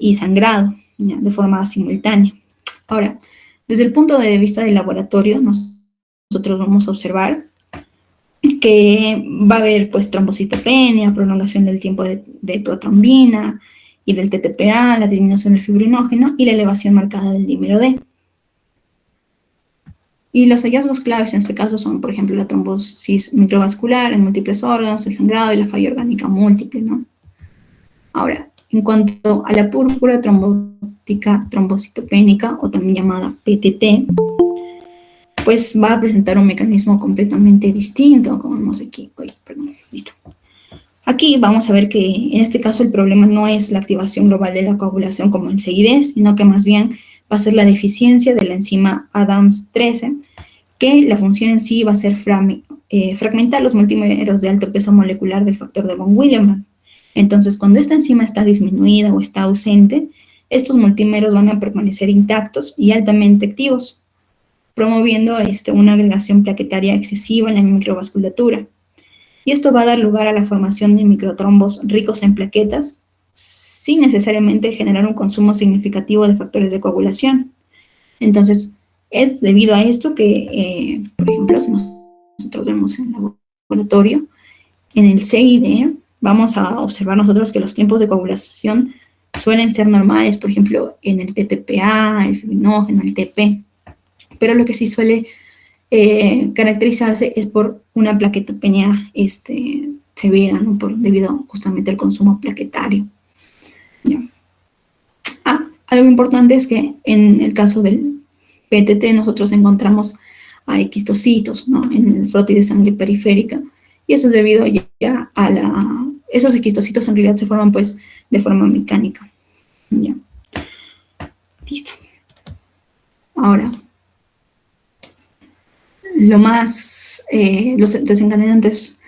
y sangrado, ¿ya?, de forma simultánea. Ahora, desde el punto de vista del laboratorio, nosotros vamos a observar que va a haber pues trombocitopenia, prolongación del tiempo de protrombina y del TTPA, la disminución del fibrinógeno y la elevación marcada del dímero D. Y los hallazgos claves en este caso son, por ejemplo, la trombosis microvascular en múltiples órganos, el sangrado y la falla orgánica múltiple, ¿no? Ahora, en cuanto a la púrpura trombótica trombocitopénica, o también llamada PTT, pues va a presentar un mecanismo completamente distinto, como vemos aquí. Perdón, listo. Aquí vamos a ver que en este caso el problema no es la activación global de la coagulación como en CID, sino que más bien va a ser la deficiencia de la enzima ADAMS13, que la función en sí va a ser fragmentar los multímeros de alto peso molecular del factor de von Willebrand. Entonces, cuando esta enzima está disminuida o está ausente, estos multímeros van a permanecer intactos y altamente activos, promoviendo una agregación plaquetaria excesiva en la microvasculatura. Y esto va a dar lugar a la formación de microtrombos ricos en plaquetas, sin necesariamente generar un consumo significativo de factores de coagulación. Entonces, es debido a esto que, por ejemplo, si nosotros vemos en el laboratorio, en el CID, vamos a observar nosotros que los tiempos de coagulación suelen ser normales, por ejemplo, en el TTPA, el fibrinógeno, el TP. Pero lo que sí suele caracterizarse es por una plaquetopenia severa, ¿no? Debido justamente al consumo plaquetario. ¿Ya? Algo importante es que en el caso del PTT nosotros encontramos a equistocitos, ¿no? En el frotis de sangre periférica, y eso es debido ya a esos equistocitos en realidad se forman pues de forma mecánica. ¿Ya? Listo. Ahora, los desencadenantes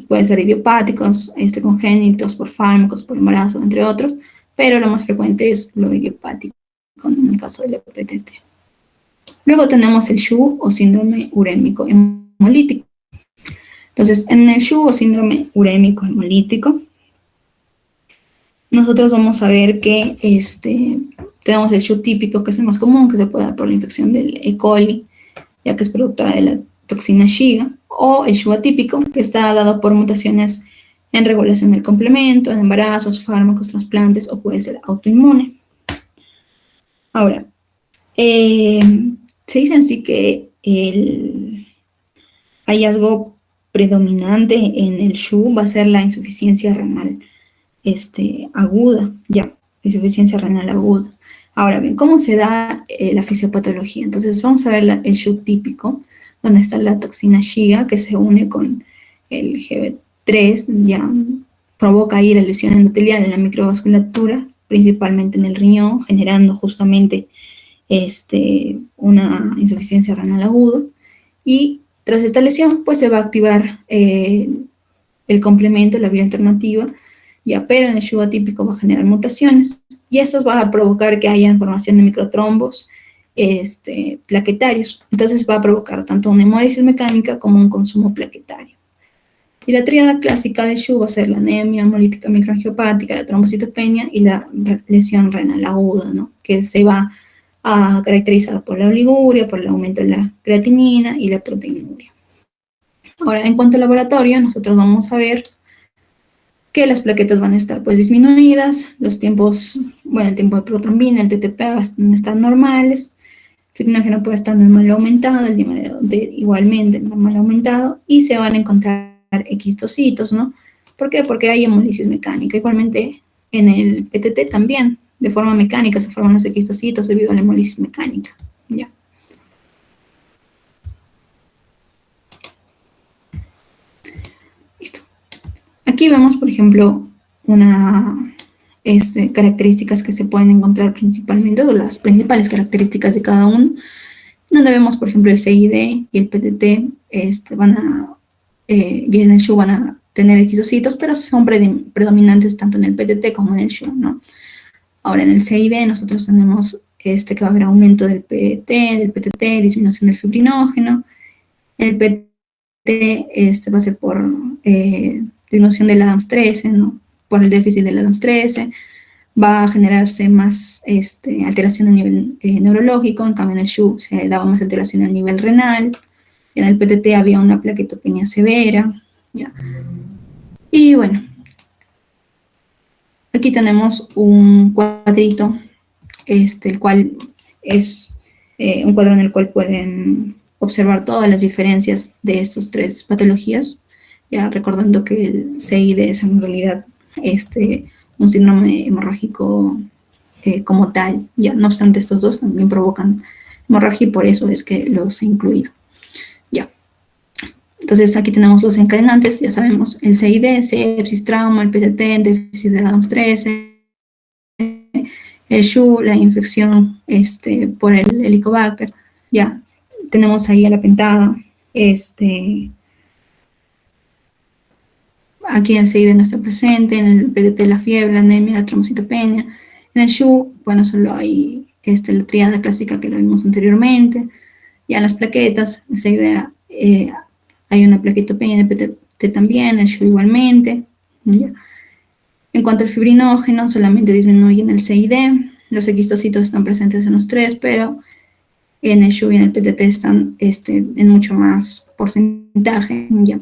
pueden ser idiopáticos, congénitos, por fármacos, por embarazo, entre otros, pero lo más frecuente es lo idiopático, en el caso del PTT. Luego tenemos el SHU o síndrome urémico hemolítico. Entonces, en el SHU o síndrome urémico hemolítico, nosotros vamos a ver que tenemos el SHU típico, que es el más común, que se puede dar por la infección del E. coli, ya que es productora de la toxina Shiga, o el SHU atípico, que está dado por mutaciones en regulación del complemento, en embarazos, fármacos, trasplantes, o puede ser autoinmune. Ahora, se dice en sí que el hallazgo predominante en el SHU va a ser la insuficiencia renal aguda, insuficiencia renal aguda. Ahora bien, ¿cómo se da la fisiopatología? Entonces vamos a ver el SHU típico, donde está la toxina Shiga, que se une con el GB3, ya provoca ahí la lesión endotelial en la microvasculatura, principalmente en el riñón, generando justamente una insuficiencia renal aguda, y tras esta lesión pues se va a activar el complemento, la vía alternativa, pero en el SHU atípico va a generar mutaciones, y eso va a provocar que haya formación de microtrombos plaquetarios. Entonces va a provocar tanto una hemólisis mecánica como un consumo plaquetario. Y la tríada clásica del SHU va a ser la anemia hemolítica microangiopática, la trombocitopenia y la lesión renal aguda, ¿no? Que se va a caracterizar por la oliguria, por el aumento de la creatinina y la proteinuria. Ahora, en cuanto al laboratorio, nosotros vamos a ver que las plaquetas van a estar pues disminuidas, los tiempos, el tiempo de protrombina, el TTP van a estar normales, el fibrinógeno puede estar normal o aumentado, el dímero D igualmente normal o aumentado, y se van a encontrar equistocitos, ¿no? ¿Por qué? Porque hay hemólisis mecánica. Igualmente en el PTT también, de forma mecánica se forman los equistocitos debido a la hemólisis mecánica. ¿Ya? Listo. Aquí vemos, por ejemplo, características que se pueden encontrar principalmente, o las principales características de cada uno, donde vemos, por ejemplo, el CID y el PTT y en el SHU van a tener equistocitos, pero son predominantes tanto en el PTT como en el SHU, ¿no? Ahora, en el CID nosotros tenemos que va a haber aumento del PTT, disminución del fibrinógeno. El PTT va a ser por disminución del ADAMS13, ¿no? Por el déficit del ADAMS13. Va a generarse más alteración a nivel neurológico, en cambio en el SHU se daba más alteración a nivel renal, y en el PTT había una plaquetopenia severa, ¿ya? Y bueno, aquí tenemos un cuadrito, el cual es un cuadro en el cual pueden observar todas las diferencias de estas tres patologías, ya recordando que el CID es en realidad un síndrome hemorrágico como tal, ya no obstante estos dos también provocan hemorragia y por eso es que los he incluido. Ya. Entonces aquí tenemos los encadenantes, ya sabemos, el CID, sepsis, trauma, el PTT, déficit de Adams 13, el SHU, la infección por el Helicobacter, ya. Tenemos ahí a la pentada, aquí el CID no está presente, en el PTT la fiebre, la anemia, la trombocitopenia. En el SHU, bueno, solo hay la triada clásica que lo vimos anteriormente. Ya en las plaquetas, esa idea, hay una plaquetopenia de PTT también, el SHU igualmente. ¿Ya? En cuanto al fibrinógeno, solamente disminuye en el CID. Los equistocitos están presentes en los tres, pero en el SHU y en el PTT están en mucho más porcentaje. ¿Ya?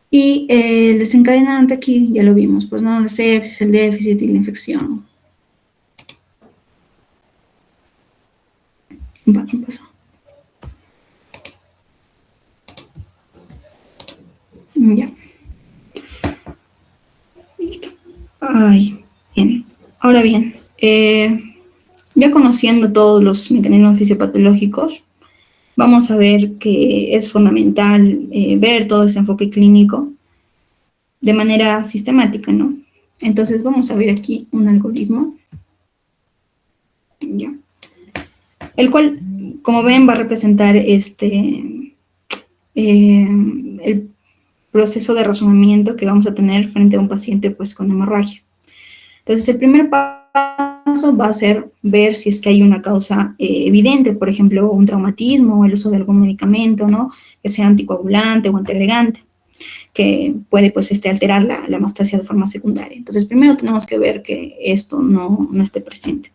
Y el desencadenante aquí ya lo vimos, pues no, la sepsis, el déficit y la infección. Bueno, pasó. Ya. Listo. Ay, bien. Ahora bien, ya conociendo todos los mecanismos fisiopatológicos, vamos a ver que es fundamental ver todo ese enfoque clínico de manera sistemática, ¿no? Entonces vamos a ver aquí un algoritmo, ya, el cual, como ven, va a representar el proceso de razonamiento que vamos a tener frente a un paciente pues con hemorragia. Entonces el primer paso va a ser ver si es que hay una causa evidente, por ejemplo, un traumatismo o el uso de algún medicamento, ¿no? Que sea anticoagulante o antiagregante, que puede pues alterar la hemostasia de forma secundaria. Entonces primero tenemos que ver que esto no esté presente.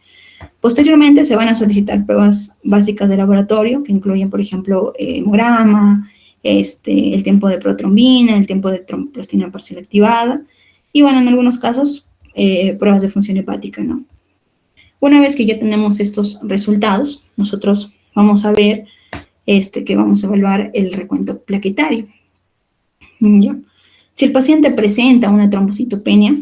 Posteriormente se van a solicitar pruebas básicas de laboratorio que incluyen, por ejemplo, hemograma, el tiempo de protrombina, el tiempo de tromboplastina parcial activada y, bueno, en algunos casos, pruebas de función hepática, ¿no? Una vez que ya tenemos estos resultados, nosotros vamos a ver que vamos a evaluar el recuento plaquetario. ¿Ya? Si el paciente presenta una trombocitopenia,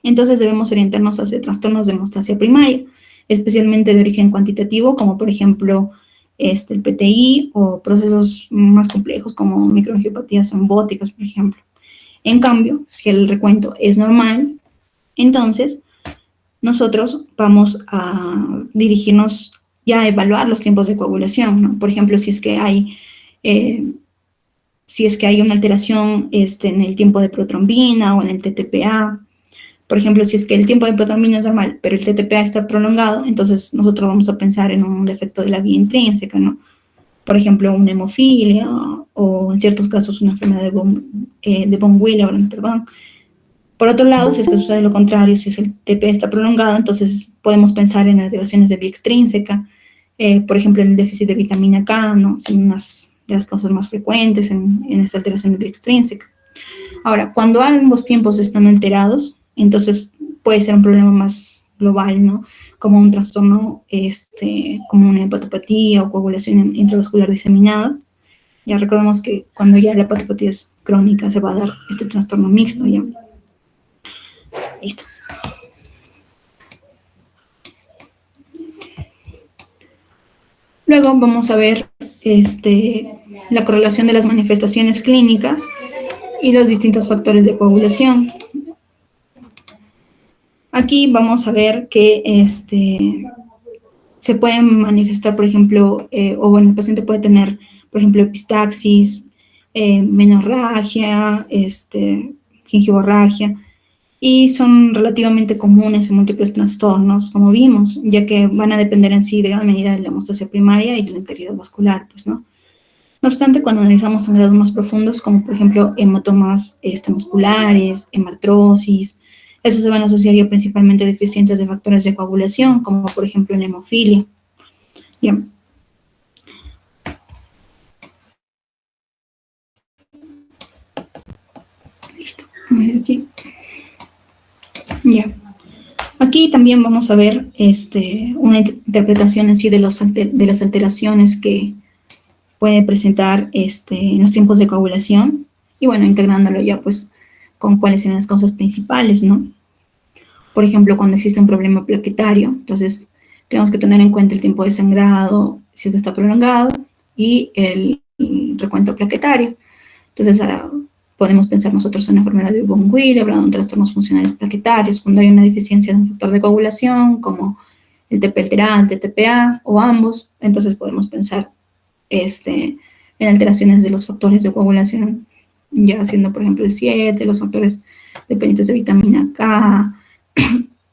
entonces debemos orientarnos hacia trastornos de hemostasia primaria, especialmente de origen cuantitativo, como por ejemplo el PTI o procesos más complejos como microangiopatías trombóticas, por ejemplo. En cambio, si el recuento es normal, entonces nosotros vamos a dirigirnos ya a evaluar los tiempos de coagulación, ¿no? Por ejemplo, si es que hay una alteración en el tiempo de protrombina o en el TTPA. Por ejemplo, si es que el tiempo de protrombina es normal, pero el TTPA está prolongado, entonces nosotros vamos a pensar en un defecto de la vía intrínseca, ¿no? Por ejemplo, una hemofilia o en ciertos casos una enfermedad de von Willebrand, perdón. Por otro lado, si es que sucede lo contrario, si es que el TTPA está prolongado, entonces podemos pensar en alteraciones de vía extrínseca, por ejemplo, en el déficit de vitamina K, ¿no? Son unas de las causas más frecuentes en esta alteración de vía extrínseca. Ahora, cuando ambos tiempos están alterados, entonces puede ser un problema más global, ¿no? Como un trastorno, como una hepatopatía o coagulación intravascular diseminada. Ya recordemos que cuando ya la hepatopatía es crónica se va a dar este trastorno mixto, ¿ya? Listo. Luego vamos a ver la correlación de las manifestaciones clínicas y los distintos factores de coagulación. Aquí vamos a ver que se pueden manifestar, por ejemplo, o bueno, el paciente puede tener, por ejemplo, epistaxis, menorragia, gingivorragia, y son relativamente comunes en múltiples trastornos, como vimos, ya que van a depender en sí de gran medida de la hemostasia primaria y de la integridad vascular, pues, ¿no? No obstante, cuando analizamos sangrados más profundos, como por ejemplo hematomas musculares, hemartrosis, esos se van a asociar ya principalmente a deficiencias de factores de coagulación, como por ejemplo en la hemofilia. Bien. Listo. Aquí. Ya. Aquí también vamos a ver una interpretación en sí de las alteraciones que puede presentar en los tiempos de coagulación, y bueno, integrándolo ya pues con cuáles son las causas principales, ¿no? Por ejemplo, cuando existe un problema plaquetario, entonces tenemos que tener en cuenta el tiempo de sangrado, si está prolongado, y el recuento plaquetario. Entonces, podemos pensar nosotros en una enfermedad de von Willebrand, en trastornos funcionales plaquetarios, cuando hay una deficiencia de un factor de coagulación, como el TP alterado, el TTPA, o ambos, entonces podemos pensar en alteraciones de los factores de coagulación, ya siendo, por ejemplo, el 7, los factores dependientes de vitamina K,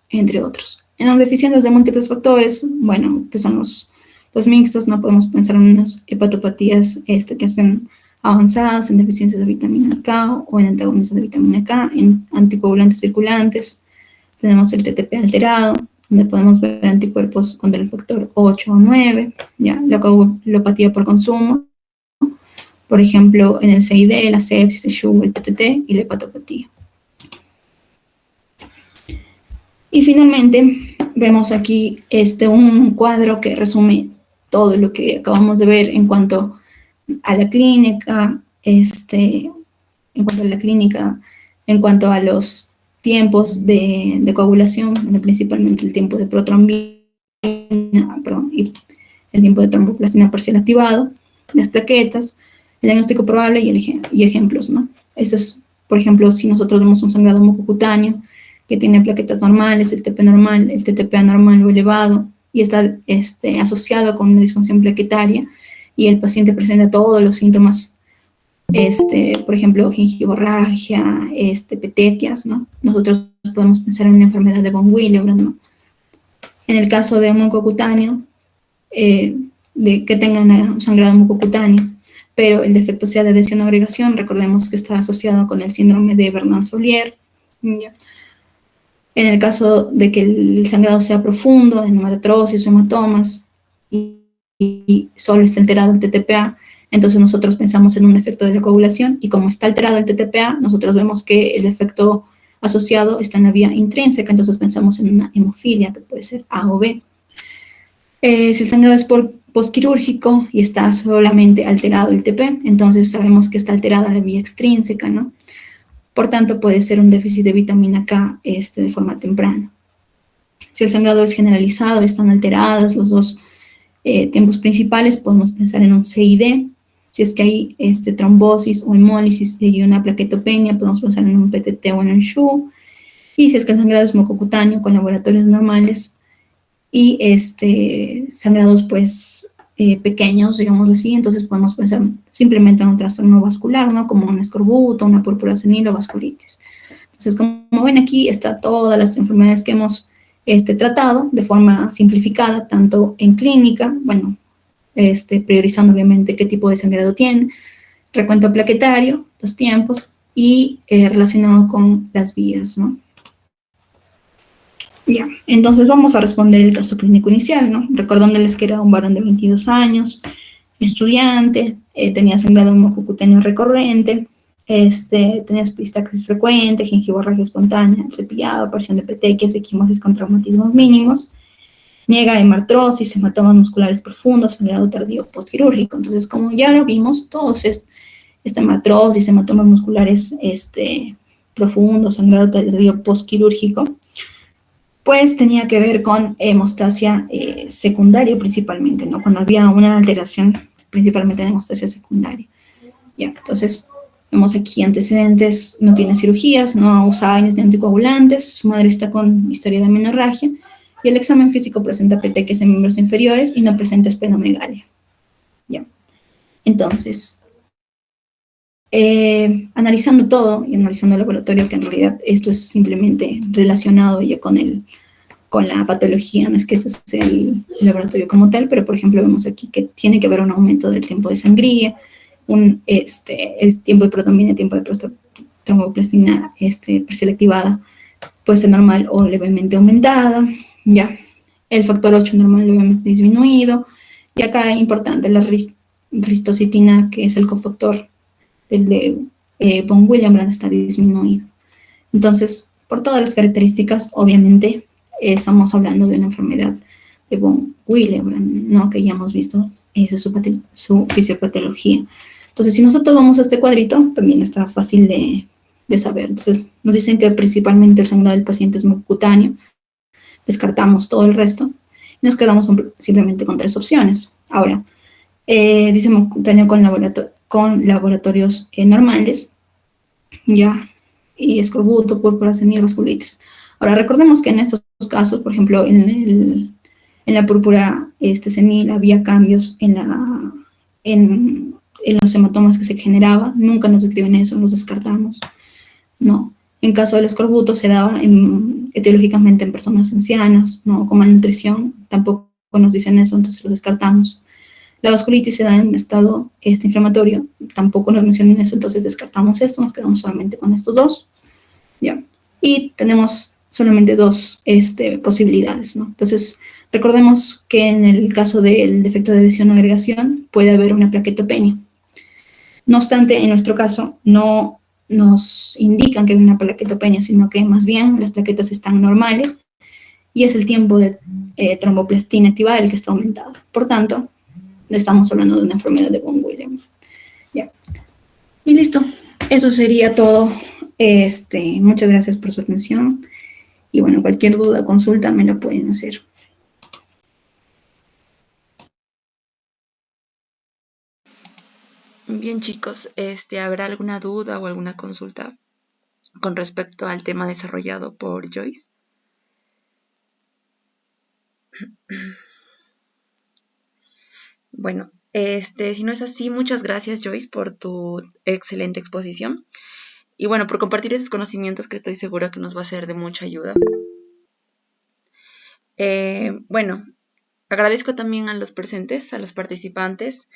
entre otros. En las deficiencias de múltiples factores, bueno, que son los mixtos, no podemos pensar en unas hepatopatías que estén avanzadas en deficiencias de vitamina K o en antagonistas de vitamina K, en anticoagulantes circulantes. Tenemos el TTP alterado, donde podemos ver anticuerpos contra el factor 8 o 9, ya, la coagulopatía por consumo, por ejemplo, en el CID, la sepsis, el SHU, el PTT y la hepatopatía. Y finalmente, vemos aquí un cuadro que resume todo lo que acabamos de ver en cuanto a la clínica, en cuanto a los tiempos de coagulación, principalmente el tiempo de protrombina, y el tiempo de tromboplastina parcial activado, las plaquetas, el diagnóstico probable y ejemplos, ¿no? Eso es, por ejemplo, si nosotros vemos un sangrado mucocutáneo que tiene plaquetas normales, el TP normal, el TTP anormal o elevado, y está asociado con una disfunción plaquetaria, y el paciente presenta todos los síntomas, por ejemplo, gingivorragia, petequias, ¿no? Nosotros podemos pensar en una enfermedad de von Willebrand, ¿no? En el caso de un mucocutáneo, de que tenga un sangrado mucocutáneo, pero el defecto sea de adhesión o agregación, recordemos que está asociado con el síndrome de Bernard-Solier, ¿ya? En el caso de que el sangrado sea profundo, en artrosis o hematomas, y solo está alterado el TTPA, entonces nosotros pensamos en un defecto de la coagulación, y como está alterado el TTPA, nosotros vemos que el defecto asociado está en la vía intrínseca, entonces pensamos en una hemofilia, que puede ser A o B. Si el sangrado es postquirúrgico y está solamente alterado el TP, entonces sabemos que está alterada la vía extrínseca, ¿no? Por tanto, puede ser un déficit de vitamina K de forma temprana. Si el sangrado es generalizado, están alteradas los dos tiempos principales, podemos pensar en un CID. Si es que hay trombosis o hemólisis y hay una plaquetopenia, podemos pensar en un PTT o en un SHU. Y si es que el sangrado es mucocutáneo con laboratorios normales y sangrados pues pequeños, digámoslo así, entonces podemos pensar simplemente en un trastorno vascular, ¿no? Como un escorbuto, una púrpura senil o vasculitis. Entonces, como ven aquí, está todas las enfermedades que hemos tratado de forma simplificada, tanto en clínica, bueno, priorizando obviamente qué tipo de sangrado tiene, recuento plaquetario, los tiempos, y relacionado con las vías, ¿no? Ya, entonces vamos a responder el caso clínico inicial, ¿no? Recordándoles que era un varón de 22 años, estudiante, tenía sangrado mucocutáneo recurrente, tenía epistaxis frecuente, gingivorragia espontánea, cepillado, aparición de petequias, equimosis con traumatismos mínimos, niega hemartrosis, hematomas musculares profundos, sangrado tardío postquirúrgico. Entonces, como ya lo vimos, todos esta hemartrosis, hematomas musculares profundos, sangrado tardío postquirúrgico, pues tenía que ver con hemostasia secundaria principalmente, ¿no? Cuando había una alteración principalmente de hemostasia secundaria. Ya, entonces, vemos aquí antecedentes, no tiene cirugías, no usa AINES de anticoagulantes, su madre está con historia de amenorragia, y el examen físico presenta petequias en miembros inferiores y no presenta esplenomegalia. Ya, entonces, analizando todo y analizando el laboratorio, que en realidad esto es simplemente relacionado ya con la patología, no es que este es el laboratorio como tal, pero por ejemplo vemos aquí que tiene que haber un aumento del tiempo de sangría, el tiempo de protrombina, el tiempo de tromboplastina parcial activada puede ser normal o levemente aumentada, ya, el factor 8 normal levemente disminuido, y acá es importante la ristocitina, que es el cofactor del de von Willebrand, está disminuido. Entonces, por todas las características, obviamente, estamos hablando de una enfermedad de von Willebrand, ¿no? Que ya hemos visto esa es su fisiopatología. Entonces, si nosotros vamos a este cuadrito, también está fácil de saber. Entonces, nos dicen que principalmente el sangrado del paciente es mucocutáneo, descartamos todo el resto y nos quedamos simplemente con 3 opciones. Ahora, dice mucocutáneo con laboratorios normales, ya, y escorbuto, púrpura senil, vasculitis. Ahora, recordemos que en estos casos, por ejemplo, en la púrpura senil había cambios en los hematomas que se generaba, nunca nos describen eso, los descartamos. No. En caso del escorbuto se daba etiológicamente en personas ancianas, no con malnutrición, tampoco nos dicen eso, entonces los descartamos. La vasculitis se da en estado inflamatorio, tampoco nos mencionan eso, entonces descartamos esto, nos quedamos solamente con estos dos. ¿Ya? Y tenemos solamente 2 posibilidades, ¿no? Entonces, recordemos que en el caso del defecto de adhesión o agregación puede haber una plaquetopenia. No obstante, en nuestro caso no nos indican que hay una plaquetopenia, sino que más bien las plaquetas están normales y es el tiempo de tromboplastina activada el que está aumentado. Por tanto, estamos hablando de una enfermedad de von Willebrand. Ya. Y listo. Eso sería todo. Muchas gracias por su atención. Y bueno, cualquier duda o consulta me la pueden hacer. Bien, chicos, ¿habrá alguna duda o alguna consulta con respecto al tema desarrollado por Joyce? Bueno, si no es así, muchas gracias, Joyce, por tu excelente exposición y bueno, por compartir esos conocimientos que estoy segura que nos va a ser de mucha ayuda. Bueno, agradezco también a los presentes, a los participantes.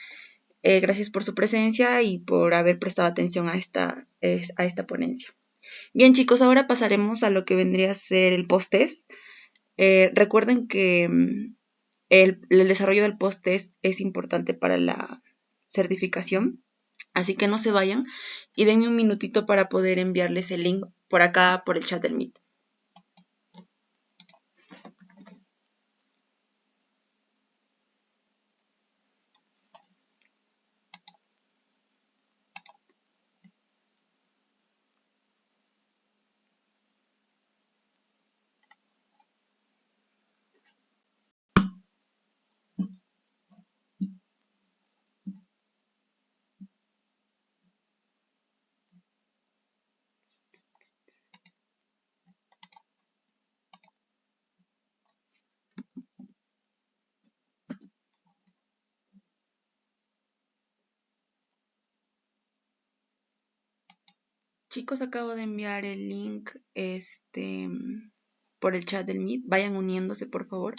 Gracias por su presencia y por haber prestado atención a esta ponencia. Bien, chicos, ahora pasaremos a lo que vendría a ser el post-test. Recuerden que el desarrollo del post-test es importante para la certificación, así que no se vayan y denme un minutito para poder enviarles el link por acá, por el chat del Meet. Chicos, acabo de enviar el link por el chat del Meet. Vayan uniéndose, por favor.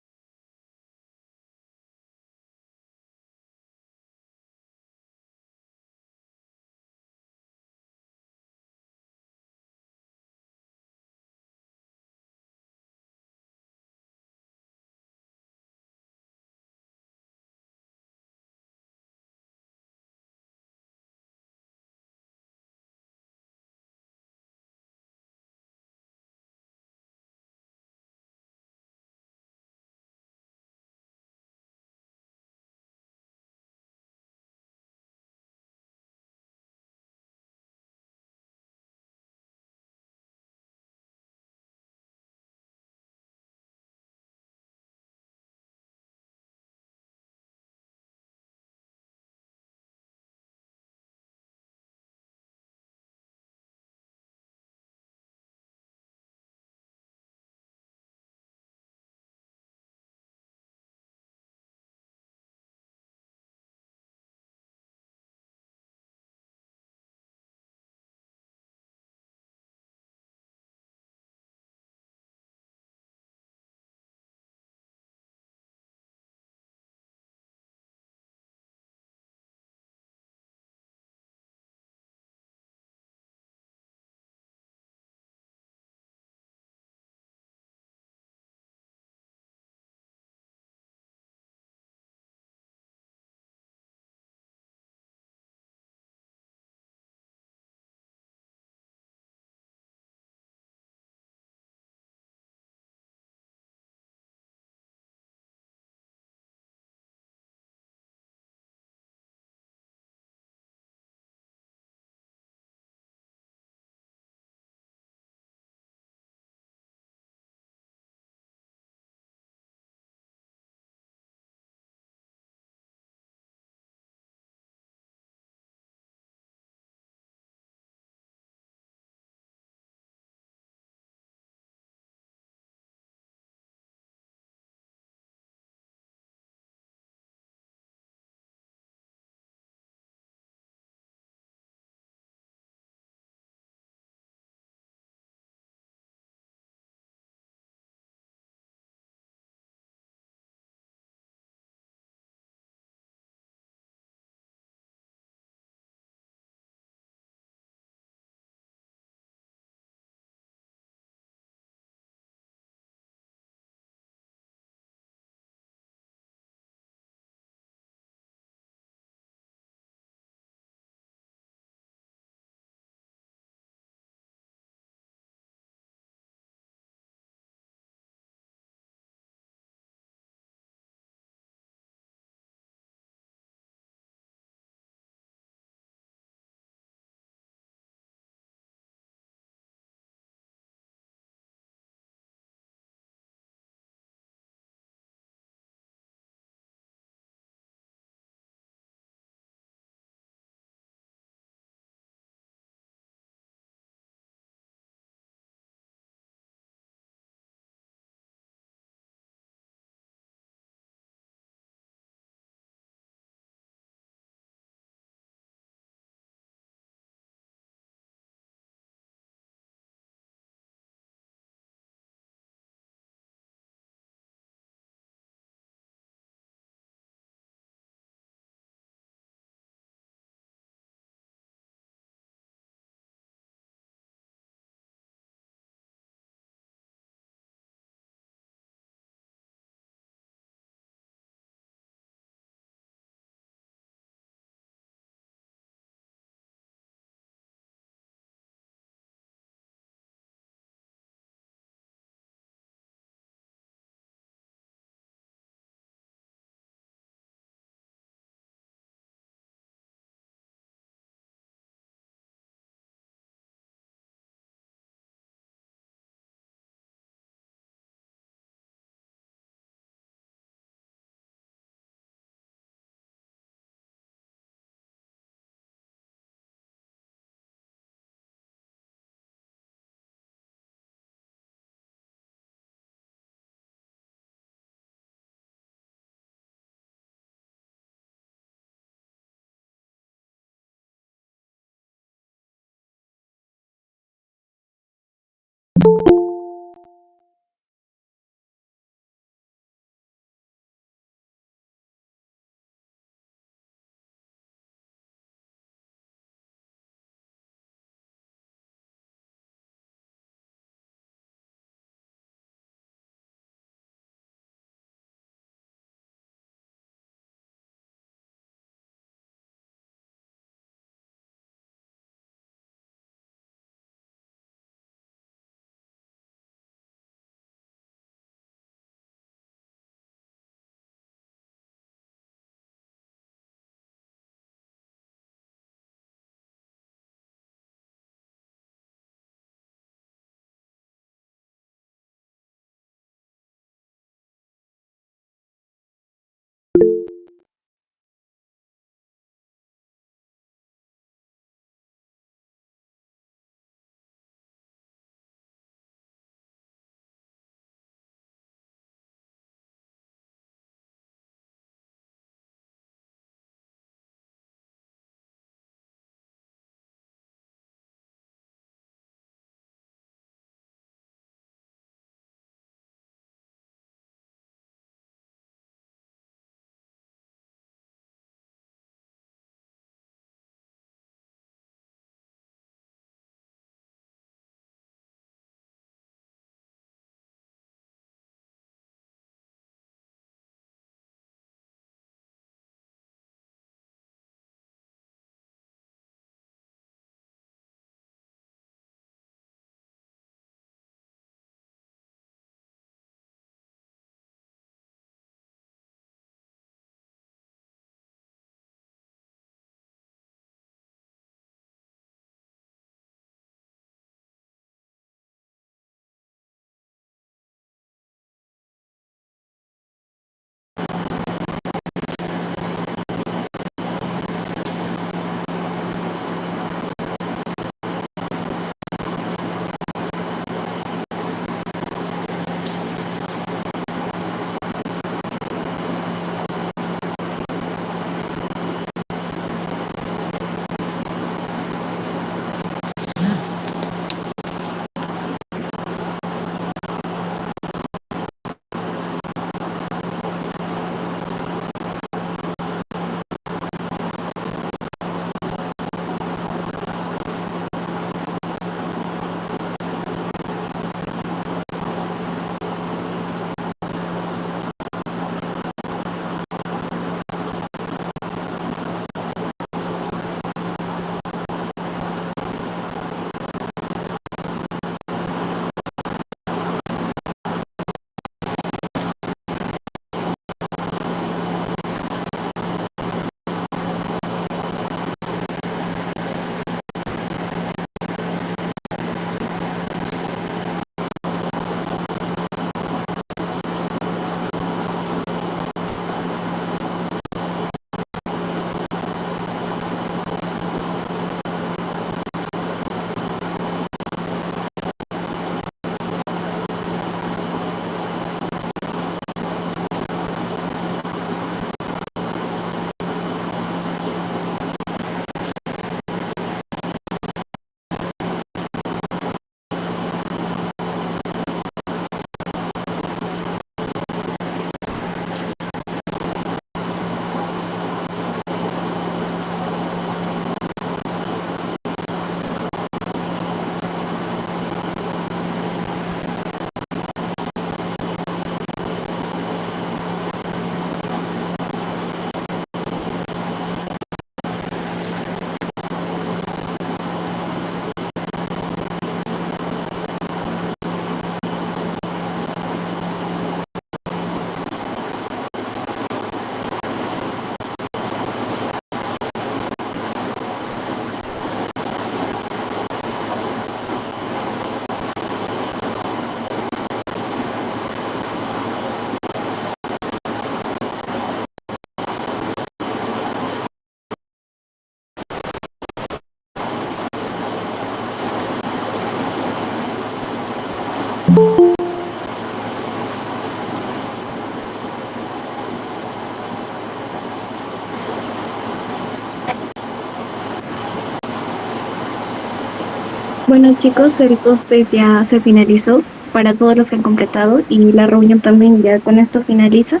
Bueno, chicos, el post ya se finalizó para todos los que han completado y la reunión también ya con esto finaliza.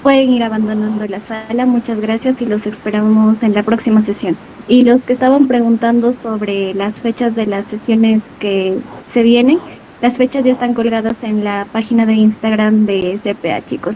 Pueden ir abandonando la sala. Muchas gracias y los esperamos en la próxima sesión. Y los que estaban preguntando sobre las fechas de las sesiones que se vienen, las fechas ya están colgadas en la página de Instagram de CPA, chicos.